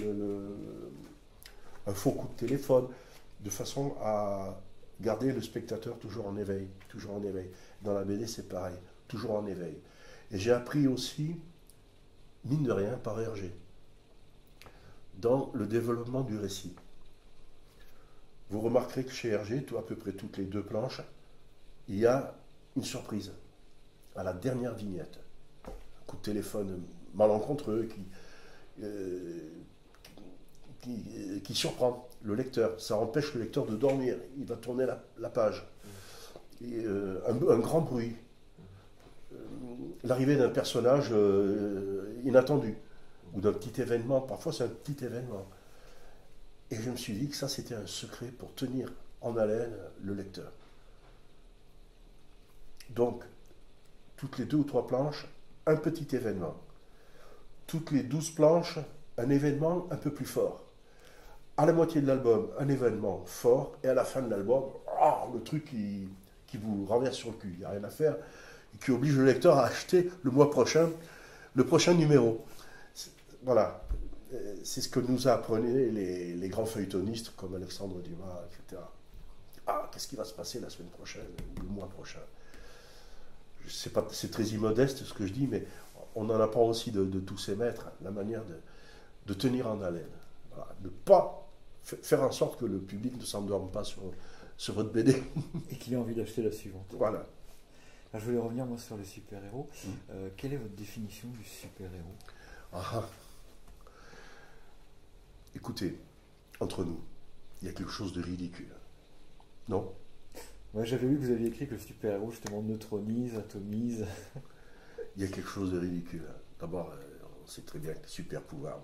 un faux coup de téléphone, de façon à garder le spectateur toujours en éveil, toujours en éveil. Dans la BD, c'est pareil, toujours en éveil. Et j'ai appris aussi, mine de rien, par Hergé, dans le développement du récit. Vous remarquerez que chez Hergé, à peu près toutes les 2 planches, il y a une surprise à la dernière vignette. Un coup de téléphone malencontreux qui surprend le lecteur. Ça empêche le lecteur de dormir. Il va tourner la page. Et, un grand bruit. L'arrivée d'un personnage inattendu. Ou d'un petit événement. Parfois, c'est un petit événement. Et je me suis dit que ça, c'était un secret pour tenir en haleine le lecteur. Donc, toutes les 2 ou 3 planches, un petit événement. Toutes les 12 planches, un événement un peu plus fort. À la moitié de l'album, un événement fort, et à la fin de l'album, le truc qui vous renverse sur le cul. Il n'y a rien à faire, et qui oblige le lecteur à acheter le mois prochain, le prochain numéro. Voilà. C'est ce que nous apprenaient les grands feuilletonistes comme Alexandre Dumas, etc. Qu'est-ce qui va se passer la semaine prochaine, le mois prochain? C'est très immodeste ce que je dis, mais on en apprend aussi de tous ces maîtres, la manière de tenir en haleine. Voilà, de ne pas faire en sorte que le public ne s'endorme pas sur votre BD. Et qu'il ait envie d'acheter la suivante. Voilà. Alors, je voulais revenir moi sur le super-héros. Quelle est votre définition du super-héros? Écoutez, entre nous, il y a quelque chose de ridicule. Non? Moi, j'avais vu que vous aviez écrit que le super-héros, justement, neutronise, atomise. Il y a quelque chose de ridicule. D'abord, on sait très bien que les super-pouvoirs...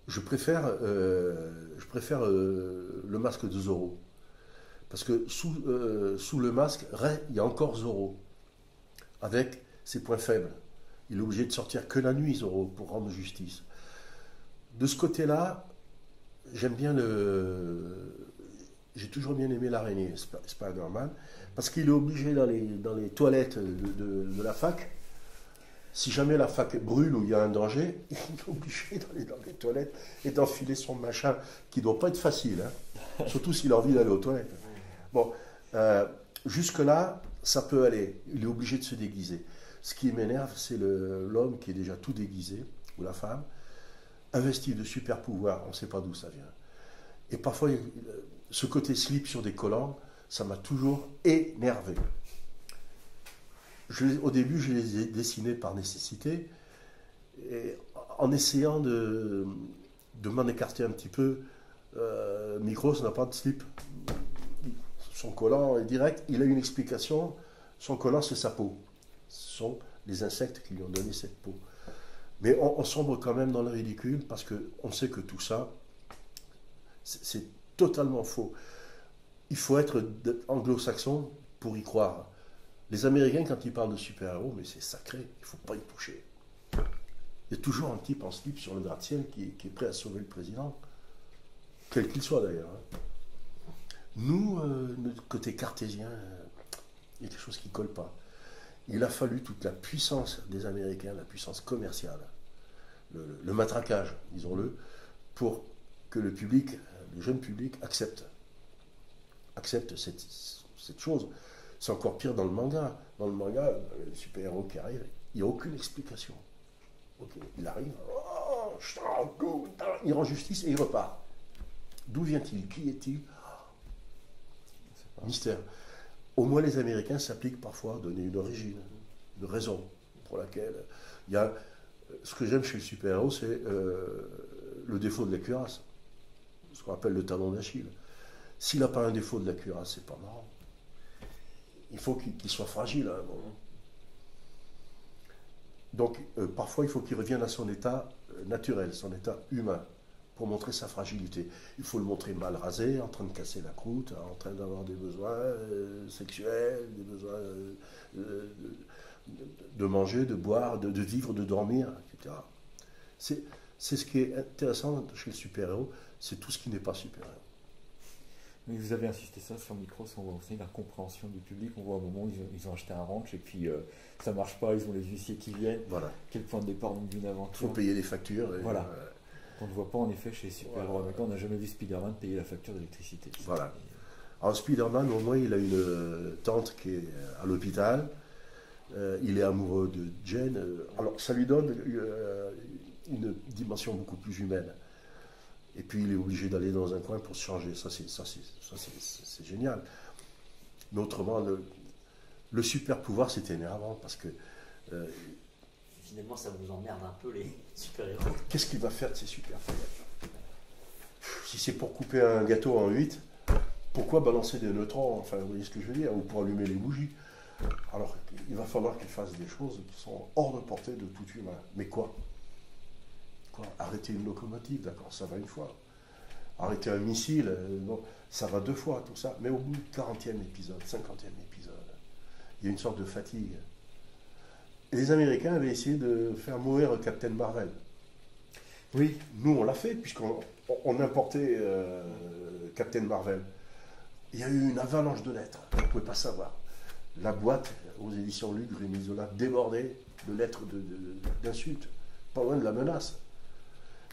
Je préfère le masque de Zorro. Parce que sous le masque, il y a encore Zorro. Avec ses points faibles. Il est obligé de sortir que la nuit, Zorro, pour rendre justice. De ce côté-là, j'aime bien j'ai toujours bien aimé l'araignée, Spider-Man, parce qu'il est obligé dans les toilettes de la fac, si jamais la fac brûle ou il y a un danger, il est obligé d'aller dans les toilettes et d'enfiler son machin, qui ne doit pas être facile, hein, surtout s'il a envie d'aller aux toilettes. Bon, jusque-là, ça peut aller, il est obligé de se déguiser. Ce qui m'énerve, c'est l'homme qui est déjà tout déguisé, ou la femme, investi de super pouvoirs, on ne sait pas d'où ça vient. Et parfois, ce côté slip sur des collants, ça m'a toujours énervé. Au début, je les ai dessinés par nécessité, et en essayant de m'en écarter un petit peu. Micros n'a pas de slip. Son collant est direct. Il a une explication. Son collant, c'est sa peau. Ce sont les insectes qui lui ont donné cette peau. Mais on sombre quand même dans le ridicule parce qu'on sait que tout ça, c'est totalement faux. Il faut être anglo-saxon pour y croire. Les Américains, quand ils parlent de super-héros, mais c'est sacré, il ne faut pas y toucher. Il y a toujours un type en slip sur le gratte-ciel qui est prêt à sauver le président, quel qu'il soit d'ailleurs. Hein. Nous, notre côté cartésien, il y a quelque chose qui ne colle pas. Il a fallu toute la puissance des Américains, la puissance commerciale, le matraquage, disons-le, pour que le public, le jeune public, accepte cette chose. C'est encore pire dans le manga. Dans le manga, le super-héros qui arrive, il n'y a aucune explication. Okay. Il arrive, il rend justice et il repart. D'où vient-il? Qui est-il? Mystère. Au moins les Américains s'appliquent parfois à donner une origine, une raison pour laquelle il y a... Ce que j'aime chez le super-héros, c'est le défaut de la cuirasse, ce qu'on appelle le talon d'Achille. S'il n'a pas un défaut de la cuirasse, c'est pas marrant. Il faut qu'il soit fragile à un moment. Donc, parfois, il faut qu'il revienne à son état naturel, son état humain, pour montrer sa fragilité. Il faut le montrer mal rasé, en train de casser la croûte, en train d'avoir des besoins sexuels, des besoins de manger, de boire, de vivre, de dormir, etc. C'est ce qui est intéressant chez le super-héros, c'est tout ce qui n'est pas super-héros. Mais vous avez insisté ça sur Micros, on voit aussi la compréhension du public. On voit au moment où ils ont acheté un ranch et puis ça marche pas, ils ont les huissiers qui viennent. Voilà. Quel point de départ d'une Il faut aventure. payer les factures. Et, Voilà. On ne voit pas en effet chez Super Héros. Voilà. On n'a jamais vu Spider-Man payer la facture d'électricité. Voilà. Alors Spider-Man, au moins, il a une tante qui est à l'hôpital. Il est amoureux de Jane. Alors ça lui donne une dimension beaucoup plus humaine. Et puis il est obligé d'aller dans un coin pour se changer. Ça c'est génial. Mais autrement, le super pouvoir, c'était énervant parce que Finalement, ça vous emmerde un peu les super-héros. qu'est-ce qu'il va faire de ces super pouvoirs? Si c'est pour couper un gâteau en 8, pourquoi balancer des neutrons? Enfin, vous voyez ce que je veux dire? Ou pour allumer les bougies? Alors, il va falloir qu'il fasse des choses qui sont hors de portée de tout humain. Mais quoi? Arrêter une locomotive, d'accord, ça va une fois. Arrêter un missile, non, ça va 2 fois, tout ça. Mais au bout du 40e épisode, 50e épisode, il y a une sorte de fatigue. Et les Américains avaient essayé de faire mourir Captain Marvel. Oui. Nous, on l'a fait, puisqu'on importait Captain Marvel. Il y a eu une avalanche de lettres, on ne pouvait pas savoir. La boîte aux éditions Luc, Rémi Zola, débordait de lettres d'insultes, pas loin de la menace.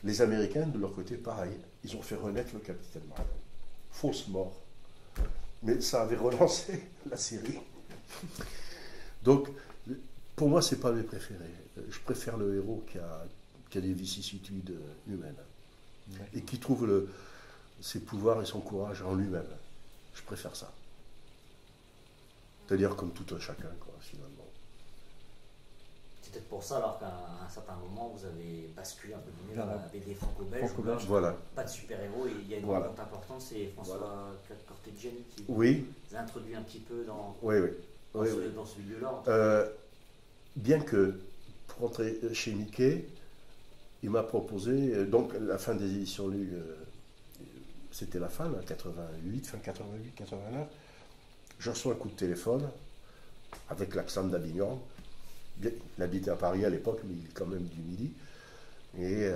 Les Américains, de leur côté, pareil. Ils ont fait renaître le Capitaine Marvel. Fausse mort. Mais ça avait relancé la série. Donc, pour moi, ce n'est pas mes préférés. Je préfère le héros qui a des vicissitudes humaines. Et qui trouve ses pouvoirs et son courage en lui-même. Je préfère ça. C'est-à-dire comme tout un chacun, quoi, finalement. C'est peut-être pour ça, alors qu'à un certain moment, vous avez basculé un peu dans la BD franco-belge. Franco-belge. Voilà. Pas de super-héros, et il y a une rencontre importante, c'est François Corteggiani qui Oui. vous a introduit un petit peu dans ce milieu-là. Bien que, pour rentrer chez Mickey, il m'a proposé, donc la fin des éditions Lug, c'était la fin, là, 88, fin 88, 89. Je reçois un coup de téléphone avec l'accent d'Avignon. Il habitait à Paris à l'époque, mais il est quand même du Midi. Et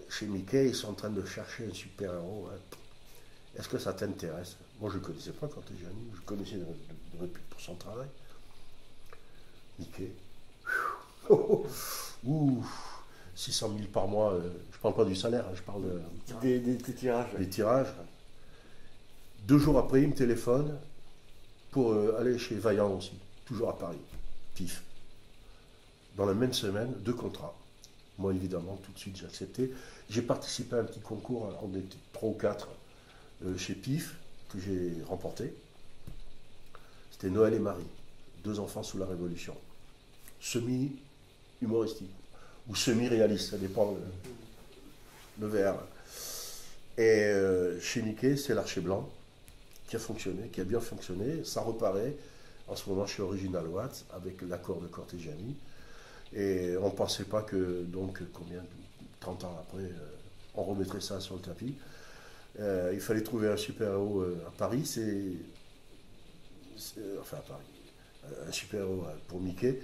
chez Mickey, ils sont en train de chercher un super-héros. Hein. Est-ce que ça t'intéresse? Moi, je ne connaissais pas Corteggiani, je connaissais de répute pour son travail. Mickey. Ouh, 600 000 par mois. Je ne parle pas du salaire, je parle Des tirages. des tirages. 2 jours après, il me téléphone pour aller chez Vaillant aussi, toujours à Paris. Pif. Dans la même semaine, 2 contrats. Moi, évidemment, tout de suite, j'ai accepté. J'ai participé à un petit concours, on était 3 ou 4 chez PIF, que j'ai remporté. C'était Noël et Marie, 2 enfants sous la Révolution. Semi-humoristique, ou semi-réaliste, ça dépend le vers. Et chez Mickey, c'est l'Archer Blanc, qui a fonctionné, qui a bien fonctionné. Ça reparaît en ce moment chez Original Watts, avec l'accord de Corteggiani. Et on ne pensait pas que, donc, 30 ans après, on remettrait ça sur le tapis. Il fallait trouver un super-héros à Paris. Enfin, à Paris. Un super-héros pour Mickey.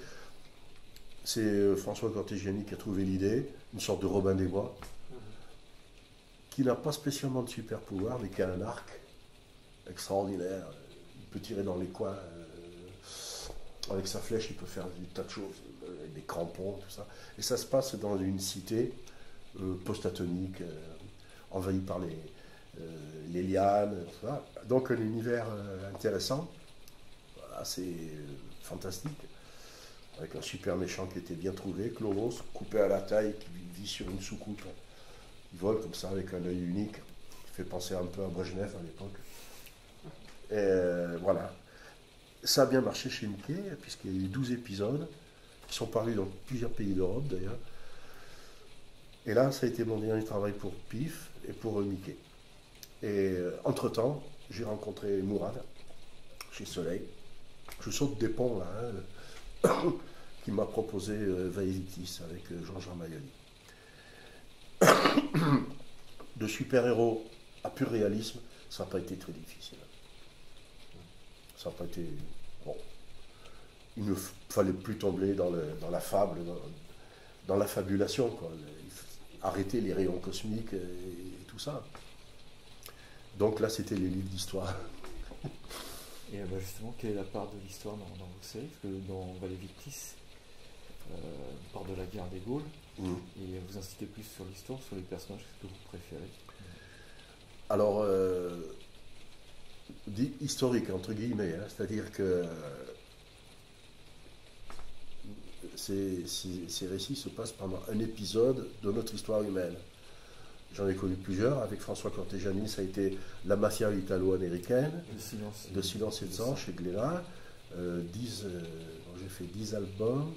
C'est François Corteggiani qui a trouvé l'idée, une sorte de Robin des Bois, qui n'a pas spécialement de super-pouvoir, mais qui a un arc extraordinaire. Il peut tirer dans les coins. Avec sa flèche, il peut faire des tas de choses, des crampons, tout ça. Et ça se passe dans une cité post-atonique, envahie par les lianes, tout ça. Donc un univers intéressant, assez fantastique, avec un super méchant qui était bien trouvé, Cloros, coupé à la taille, qui vit sur une soucoupe. Il vole comme ça, avec un œil unique, qui fait penser un peu à Brejnev à l'époque. Et voilà. Ça a bien marché chez Mickey, puisqu'il y a eu 12 épisodes, qui sont parus dans plusieurs pays d'Europe d'ailleurs. Et là, ça a été mon dernier travail pour PIF et pour Mickey. Et entre-temps, j'ai rencontré Mourad, chez Soleil. Je saute des ponts, là, hein, qui m'a proposé Vaelitis avec Jean-Jean Mayoli. De super-héros à pur réalisme, ça n'a pas été très difficile. Ça n'a pas été... Bon. Il ne fallait plus tomber dans la fable, dans la fabulation, quoi. Arrêter les rayons cosmiques et tout ça. Donc là, c'était les livres d'histoire. Et justement, quelle est la part de l'histoire dans vos séries? Parce que dans Vallée Victis, on parle de la guerre des Gaules, et vous incitez plus sur l'histoire, sur les personnages, qu'est-ce que vous préférez? Alors, dit historique, entre guillemets, hein, c'est-à-dire que ces récits se passent pendant un épisode de notre histoire humaine. J'en ai connu plusieurs. Avec François Cortegiani, ça a été La mafia italo-américaine, de Silence et de sang chez Glénat. J'ai fait 10 albums.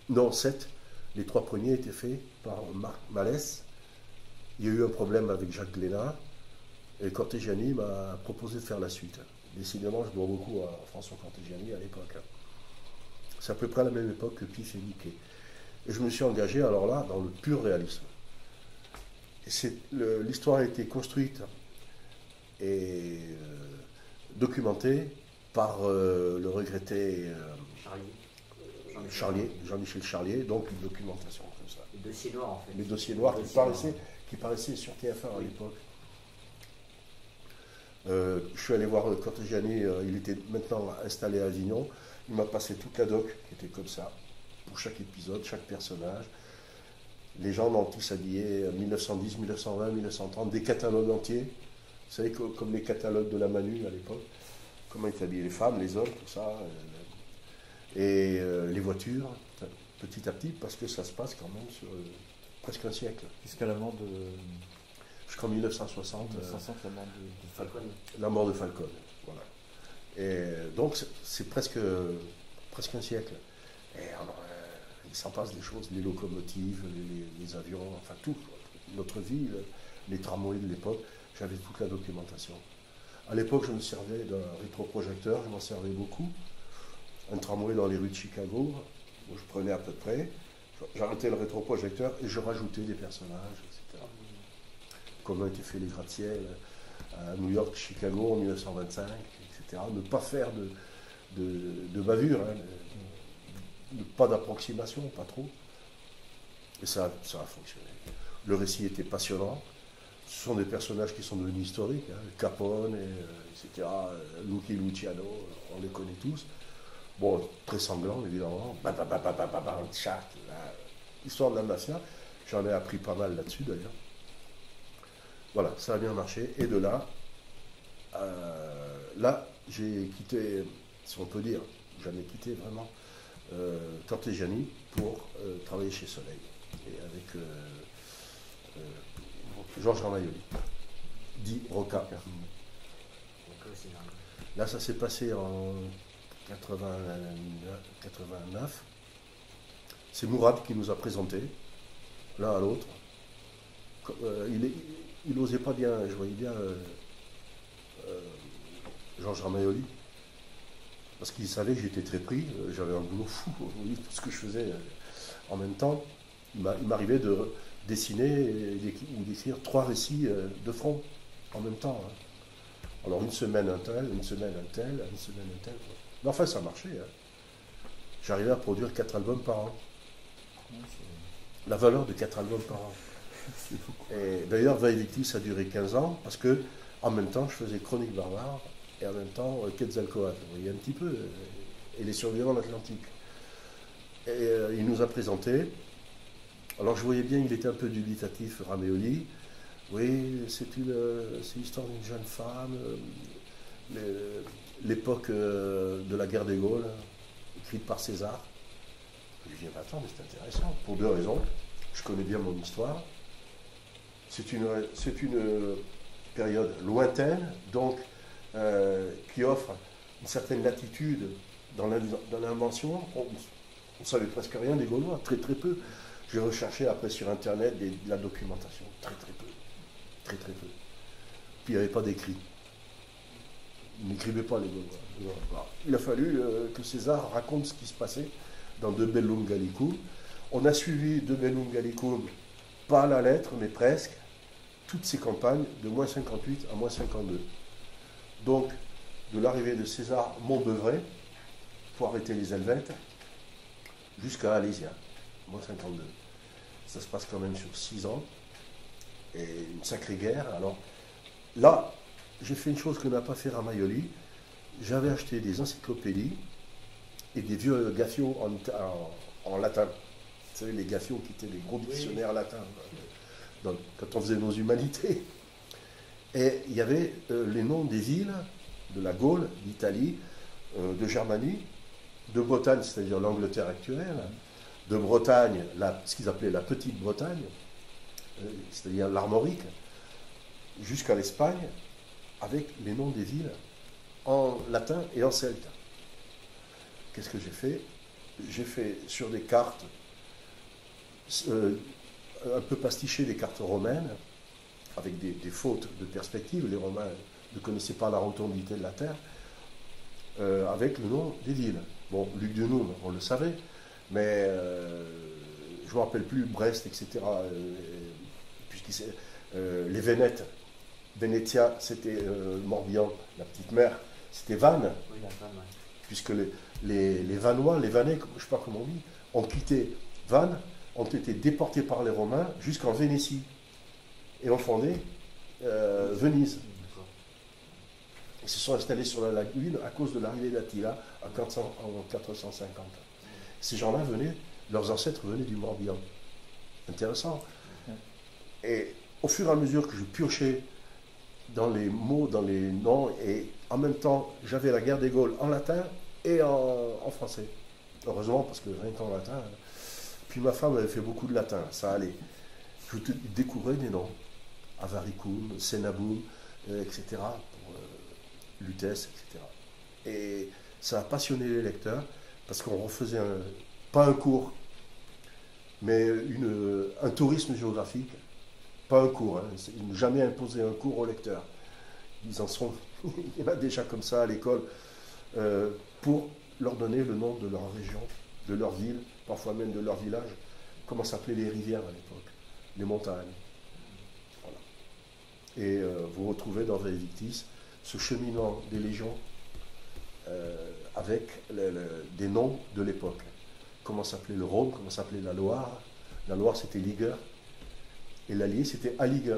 Non, 7. Les 3 premiers étaient faits par Marc Malès. Il y a eu un problème avec Jacques Glénat. Et Cortegiani m'a proposé de faire la suite. Décidément, je dois beaucoup à François Cortegiani à l'époque. C'est à peu près à la même époque que Pif et Mickey. Et je me suis engagé, alors là, dans le pur réalisme. L'histoire a été construite et documentée par le regretté Jean-Michel Charlier, donc une documentation comme ça. Les dossiers noirs, en fait. Les dossiers noirs qui paraissaient sur TF1 à l'époque. Je suis allé voir Cortegiani, il était maintenant installé à Avignon. Il m'a passé toute la doc qui était comme ça, pour chaque épisode, chaque personnage. Les gens l'ont tous habillé 1910, 1920, 1930, des catalogues entiers. Vous savez, comme les catalogues de la Manu à l'époque. Comment ils habillaient les femmes, les hommes, tout ça. Et les voitures, petit à petit, parce que ça se passe quand même sur presque un siècle. Jusqu'à la mort de... Jusqu'en 1960. 1960, la mort de Falcone. La mort de Falcone, voilà. Et donc, c'est presque un siècle. Et alors, il s'en passe des choses, les locomotives, les avions, enfin tout, notre vie, les tramways de l'époque, j'avais toute la documentation. À l'époque, je me servais d'un rétroprojecteur, je m'en servais beaucoup. Un tramway dans les rues de Chicago, où je prenais à peu près, j'arrêtais le rétroprojecteur et je rajoutais des personnages, etc. Comment étaient faits les gratte-ciel à New York, Chicago en 1925, etc. Ne pas faire de bavure, hein, pas d'approximation, pas trop. Et ça a fonctionné. Le récit était passionnant. Ce sont des personnages qui sont devenus historiques, hein, Capone, etc. Lucky Luciano, on les connaît tous. Bon, très sanglant, évidemment. L'histoire de la mafia, j'en ai appris pas mal là-dessus, d'ailleurs. Voilà, ça a bien marché. Et de là, j'ai quitté, si on peut dire, j'en ai quitté vraiment Cortegiani pour travailler chez Soleil. Et avec Georges Ramayoli, dit Roca. Là, ça s'est passé en 89. C'est Mourad qui nous a présentés, l'un à l'autre. Il n'osait pas bien, je voyais bien Georges Ramayoli, parce qu'il savait que j'étais très pris, j'avais un boulot fou, tout ce que je faisais en même temps. Il m'arrivait de dessiner ou d'écrire 3 récits de front en même temps. Hein. Alors une semaine un tel, une semaine un tel, une semaine un tel. Mais enfin, ça marchait. Hein. J'arrivais à produire 4 albums par an. La valeur de 4 albums par an. Et d'ailleurs, Vallée Victis a duré 15 ans parce que en même temps, je faisais Chronique Barbare et en même temps Quetzalcoatl. Vous voyez un petit peu. Et les survivants de l'Atlantique. Et il nous a présenté. Alors je voyais bien, il était un peu dubitatif, Ramayoli. Oui, c'est l'histoire d'une jeune femme, l'époque de la guerre des Gaules, écrite par César. Je lui dis, attends, mais c'est intéressant, pour 2 raisons. Je connais bien mon histoire. C'est une période lointaine, donc qui offre une certaine latitude dans l'invention. On ne savait presque rien des Gaulois, très très peu. J'ai recherché après sur Internet de la documentation, très très peu. Très très peu. Puis il n'y avait pas d'écrit. Ils n'écrivaient pas les Gaulois. Il a fallu que César raconte ce qui se passait dans De Bellum Gallicum. On a suivi De Bellum Gallicum, pas à la lettre, mais presque, toutes ces campagnes de moins 58 à moins 52. Donc, de l'arrivée de César Montbeuvray, pour arrêter les Helvètes, jusqu'à Alésia, moins 52. Ça se passe quand même sur 6 ans, et une sacrée guerre. Alors, là, j'ai fait une chose que n'a pas fait Ramaioli. J'avais acheté des encyclopédies et des vieux gaffios en latin. Vous savez, les gaffios qui étaient les gros dictionnaires latins, donc, quand on faisait nos humanités. Et il y avait les noms des villes de la Gaule, d'Italie, de Germanie, de Bretagne, c'est-à-dire l'Angleterre actuelle, de Bretagne, ce qu'ils appelaient la Petite Bretagne, c'est-à-dire l'Armorique, jusqu'à l'Espagne, avec les noms des villes en latin et en celte. Qu'est-ce que j'ai fait? J'ai fait sur des cartes, un peu pastichées des cartes romaines, avec des fautes de perspective. Les Romains ne connaissaient pas la rotondité de la Terre, avec le nom des villes. Bon, Lugdunum, on le savait, mais je ne me rappelle plus, Brest, etc. Les Vénètes, Venetia, c'était Morbihan, la petite mer, c'était Vannes. Oui, la femme, ouais. Puisque les Vannois, les Vannais, je ne sais pas comment on dit, ont quitté Vannes, ont été déportés par les Romains jusqu'en Vénétie et ont fondé Venise. Ils se sont installés sur la lagune à cause de l'arrivée d'Attila en 450. Ces gens-là leurs ancêtres venaient du Morbihan. Intéressant. Et au fur et à mesure que je piochais dans les mots, dans les noms, et en même temps, j'avais la guerre des Gaules en latin et en français. Heureusement, parce que rien qu'en latin. Puis ma femme avait fait beaucoup de latin, ça allait. Je découvrais des noms. Avaricum, Senabum, etc. pour Lutèce, etc. Et ça a passionné les lecteurs, parce qu'on refaisait pas un cours, mais un tourisme géographique. Pas un cours, hein. Ils n'ont jamais imposé un cours aux lecteurs. Il y en a déjà comme ça à l'école, pour leur donner le nom de leur région, de leur ville, parfois même de leur village. Comment s'appelaient les rivières à l'époque, les montagnes. Voilà. Et vous retrouvez dans Vaevictis ce cheminement des légions avec des noms de l'époque. Comment s'appelait le Rhône, comment s'appelait la Loire. La Loire, c'était Liger. Et l'Allier, c'était Aliger,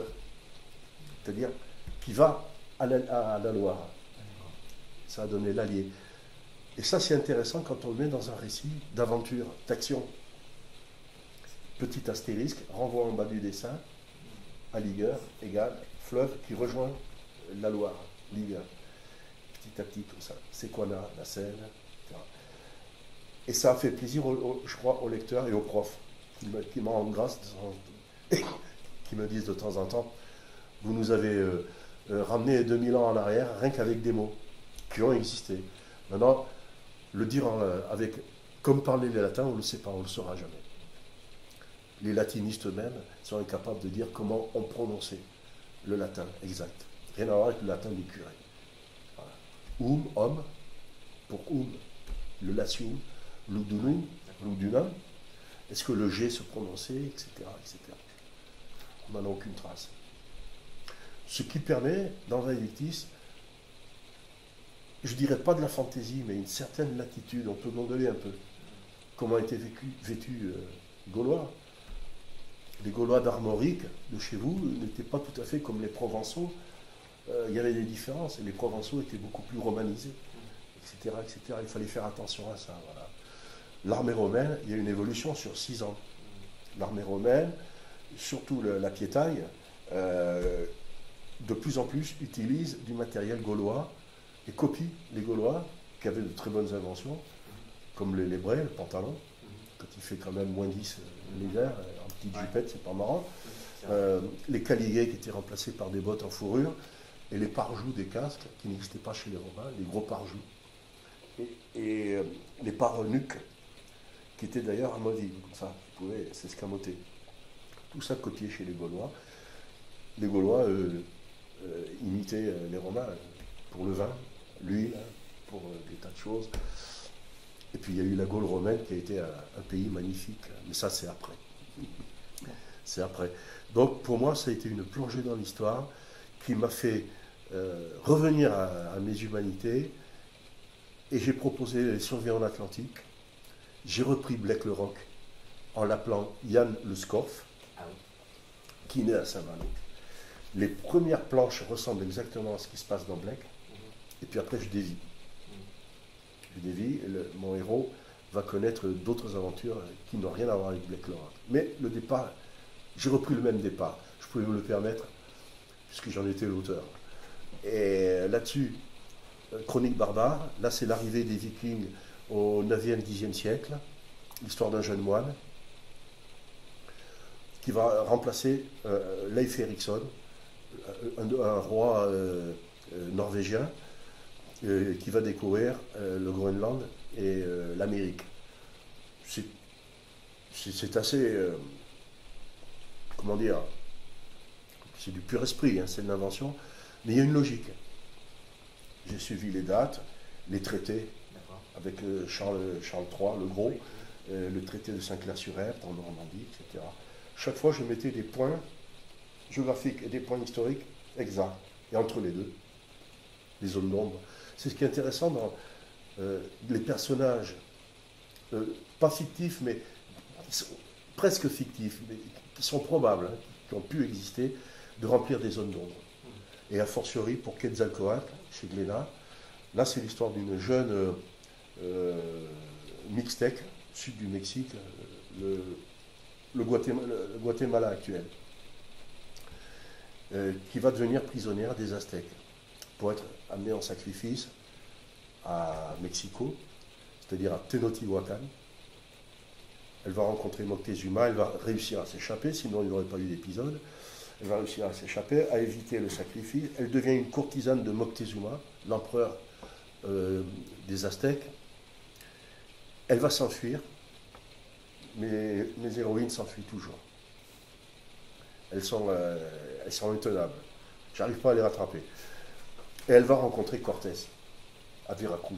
c'est-à-dire qui va à la Loire. Ça a donné l'Allier. Et ça, c'est intéressant quand on le met dans un récit d'aventure, d'action. Petit astérisque, renvoi en bas du dessin, Aliger égale fleuve qui rejoint la Loire, Liger. Petit à petit, comme ça. Sequana, la Seine, etc. Et ça a fait plaisir, je crois, aux lecteurs et aux profs, qui m'en rendent grâce, qui me disent de temps en temps, vous nous avez ramené 2000 ans en arrière, rien qu'avec des mots qui ont existé. Maintenant, le dire comme parler les latins, on ne le sait pas, on ne le saura jamais. Les latinistes eux-mêmes sont incapables de dire comment on prononçait le latin exact. Rien à voir avec le latin des curés. Voilà. Homme, pour le latium, ludunum, est-ce que le G se prononçait, etc., etc. On n'en a aucune trace. Ce qui permet, dans Vaevictis, je ne dirais pas de la fantaisie, mais une certaine latitude, on peut gondoler un peu comment étaient vêtus Gaulois. Les Gaulois d'Armorique, de chez vous, n'étaient pas tout à fait comme les Provençaux. Il y avait des différences, et les Provençaux étaient beaucoup plus romanisés, etc., etc. Il fallait faire attention à ça. Voilà. L'armée romaine, il y a une évolution sur 6 ans. L'armée romaine, surtout la piétaille, de plus en plus utilise du matériel gaulois et copie les Gaulois qui avaient de très bonnes inventions, comme les braies, le pantalon, quand il fait quand même moins 10 l'hiver, en petite jupette, c'est pas marrant. Les caliguets qui étaient remplacés par des bottes en fourrure, et les parjous des casques qui n'existaient pas chez les Romains, les gros parjous. Et les parnuques, qui étaient d'ailleurs amovibles, comme ça, qui pouvaient s'escamoter. Tout ça copié chez les Gaulois. Les Gaulois imitaient les Romains pour le vin, l'huile, pour des tas de choses. Et puis il y a eu la Gaule romaine qui a été un pays magnifique. Mais ça, c'est après. C'est après. Donc pour moi, ça a été une plongée dans l'histoire qui m'a fait revenir à mes humanités. Et j'ai proposé les surveillants atlantiques. J'ai repris Blake le Roc en l'appelant Yann le Scorff, qui est né à Saint-Malo. Les premières planches ressemblent exactement à ce qui se passe dans Blake, et puis après je dévie. Je dévie, et mon héros va connaître d'autres aventures qui n'ont rien à voir avec Blake Lorac. Mais le départ, j'ai repris le même départ. Je pouvais me le permettre, puisque j'en étais l'auteur. Et là-dessus, Chronique barbare, là c'est l'arrivée des Vikings au 9e, 10e siècle, l'histoire d'un jeune moine qui va remplacer Leif Erikson, un roi norvégien qui va découvrir le Groenland et l'Amérique. C'est assez, comment dire, c'est du pur esprit, hein, c'est une invention, mais il y a une logique. J'ai suivi les dates, les traités, avec Charles III, le Gros, le traité de Saint-Clair-sur-Epte en Normandie, etc. Chaque fois, je mettais des points géographiques et des points historiques exacts. Et entre les deux, les zones d'ombre. C'est ce qui est intéressant dans les personnages, pas fictifs, mais qui sont presque fictifs, mais qui sont probables, hein, qui ont pu exister, de remplir des zones d'ombre. Et a fortiori pour Quetzalcoatl, chez Glénat, là c'est l'histoire d'une jeune mixtèque, sud du Mexique, le Guatemala actuel, qui va devenir prisonnière des Aztèques pour être amenée en sacrifice à Mexico, c'est-à-dire à Tenochtitlan. Elle va rencontrer Moctezuma, elle va réussir à s'échapper, sinon il n'y aurait pas eu d'épisode. Elle va réussir à s'échapper, à éviter le sacrifice. Elle devient une courtisane de Moctezuma, l'empereur des Aztèques. Elle va s'enfuir, mais mes héroïnes s'enfuient toujours. Elles sont intenables. J'arrive pas à les rattraper. Et elle va rencontrer Cortés à Veracruz.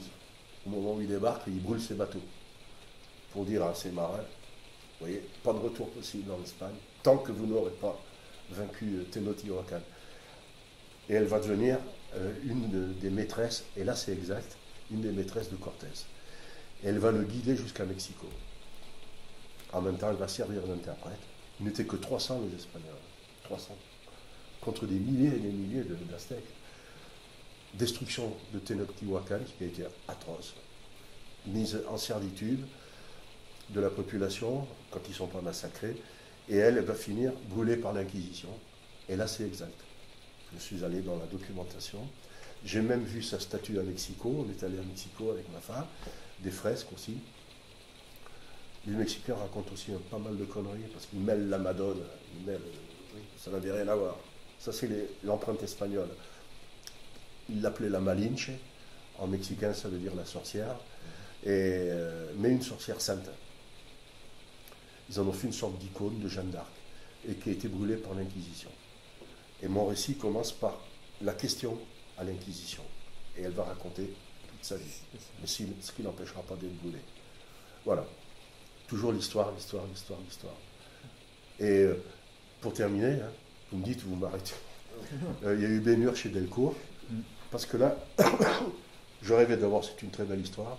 Au moment où il débarque, il brûle ses bateaux pour dire à ses marins, vous voyez, pas de retour possible en Espagne, tant que vous n'aurez pas vaincu Tenochtitlan. Et elle va devenir une des maîtresses, et là c'est exact, une des maîtresses de Cortés. Et elle va le guider jusqu'à Mexico. En même temps, elle va servir d'interprète. Il n'était que 300 les Espagnols. 300. Contre des milliers et des milliers d'Aztèques. Destruction de Tenochtitlan qui a été atroce. Mise en servitude de la population quand ils ne sont pas massacrés. Et elle va finir brûlée par l'Inquisition. Et là, c'est exact. Je suis allé dans la documentation. J'ai même vu sa statue à Mexico. On est allé à Mexico avec ma femme. Des fresques aussi. Les Mexicains racontent aussi pas mal de conneries parce qu'ils mêlent la Madone. Ça n'avait rien à voir. Ça, c'est l'empreinte espagnole. Ils l'appelaient la Malinche. En mexicain, ça veut dire la sorcière. Mais une sorcière sainte. Ils en ont fait une sorte d'icône de Jeanne d'Arc et qui a été brûlée par l'Inquisition. Et mon récit commence par la question à l'Inquisition. Et elle va raconter toute sa vie. Mais ce qui n'empêchera pas d'être brûlée. Voilà. Toujours l'histoire, l'histoire, l'histoire, l'histoire. Et pour terminer, hein, vous me dites, vous m'arrêtez. Il y a eu Bénur chez Delcourt. Parce que là, je rêvais d'avoir, c'est une très belle histoire.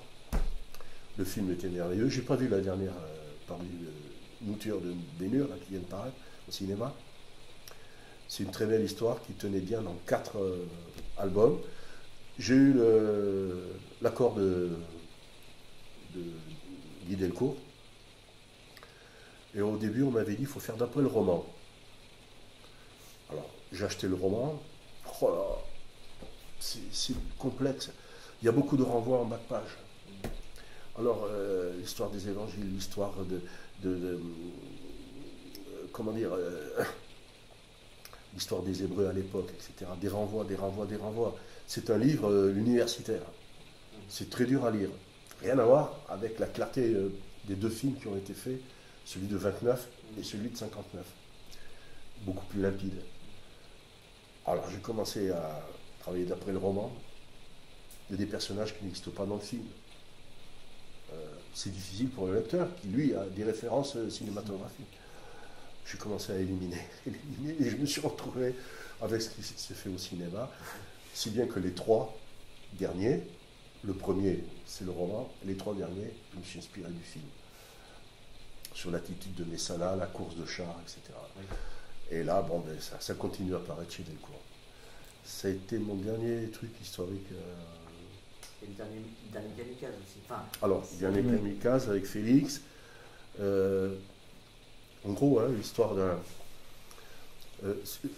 Le film était merveilleux. Je n'ai pas vu la dernière mouture de Bénur là, qui vient de paraître au cinéma. C'est une très belle histoire qui tenait bien dans 4 albums. J'ai eu l'accord de Guy Delcourt. Et au début, on m'avait dit qu'il faut faire d'après le roman. Alors, j'ai acheté le roman. Oh là, c'est complexe. Il y a beaucoup de renvois en bas de page. Alors, l'histoire des évangiles, l'histoire comment dire, l'histoire des Hébreux à l'époque, etc. Des renvois, des renvois, des renvois. C'est un livre universitaire. C'est très dur à lire. Rien à voir avec la clarté des 2 films qui ont été faits, celui de 29 et celui de 59. Beaucoup plus limpide. Alors, j'ai commencé à travailler d'après le roman. Il y a des personnages qui n'existent pas dans le film. C'est difficile pour le lecteur qui, lui, a des références cinématographiques. J'ai commencé à éliminer, et je me suis retrouvé avec ce qui s'est fait au cinéma, si bien que les 3 derniers, le premier, c'est le roman, et les 3 derniers, je me suis inspiré du film. Sur l'attitude de Messala, la course de chars, etc. Et là, bon, ben, ça continue à apparaître chez Delcourt. Ça a été mon dernier truc historique. Et le dernier kamikaze aussi. Enfin, Alors, dernier kamikaze avec Félix. En gros, hein, l'histoire d'un. c'est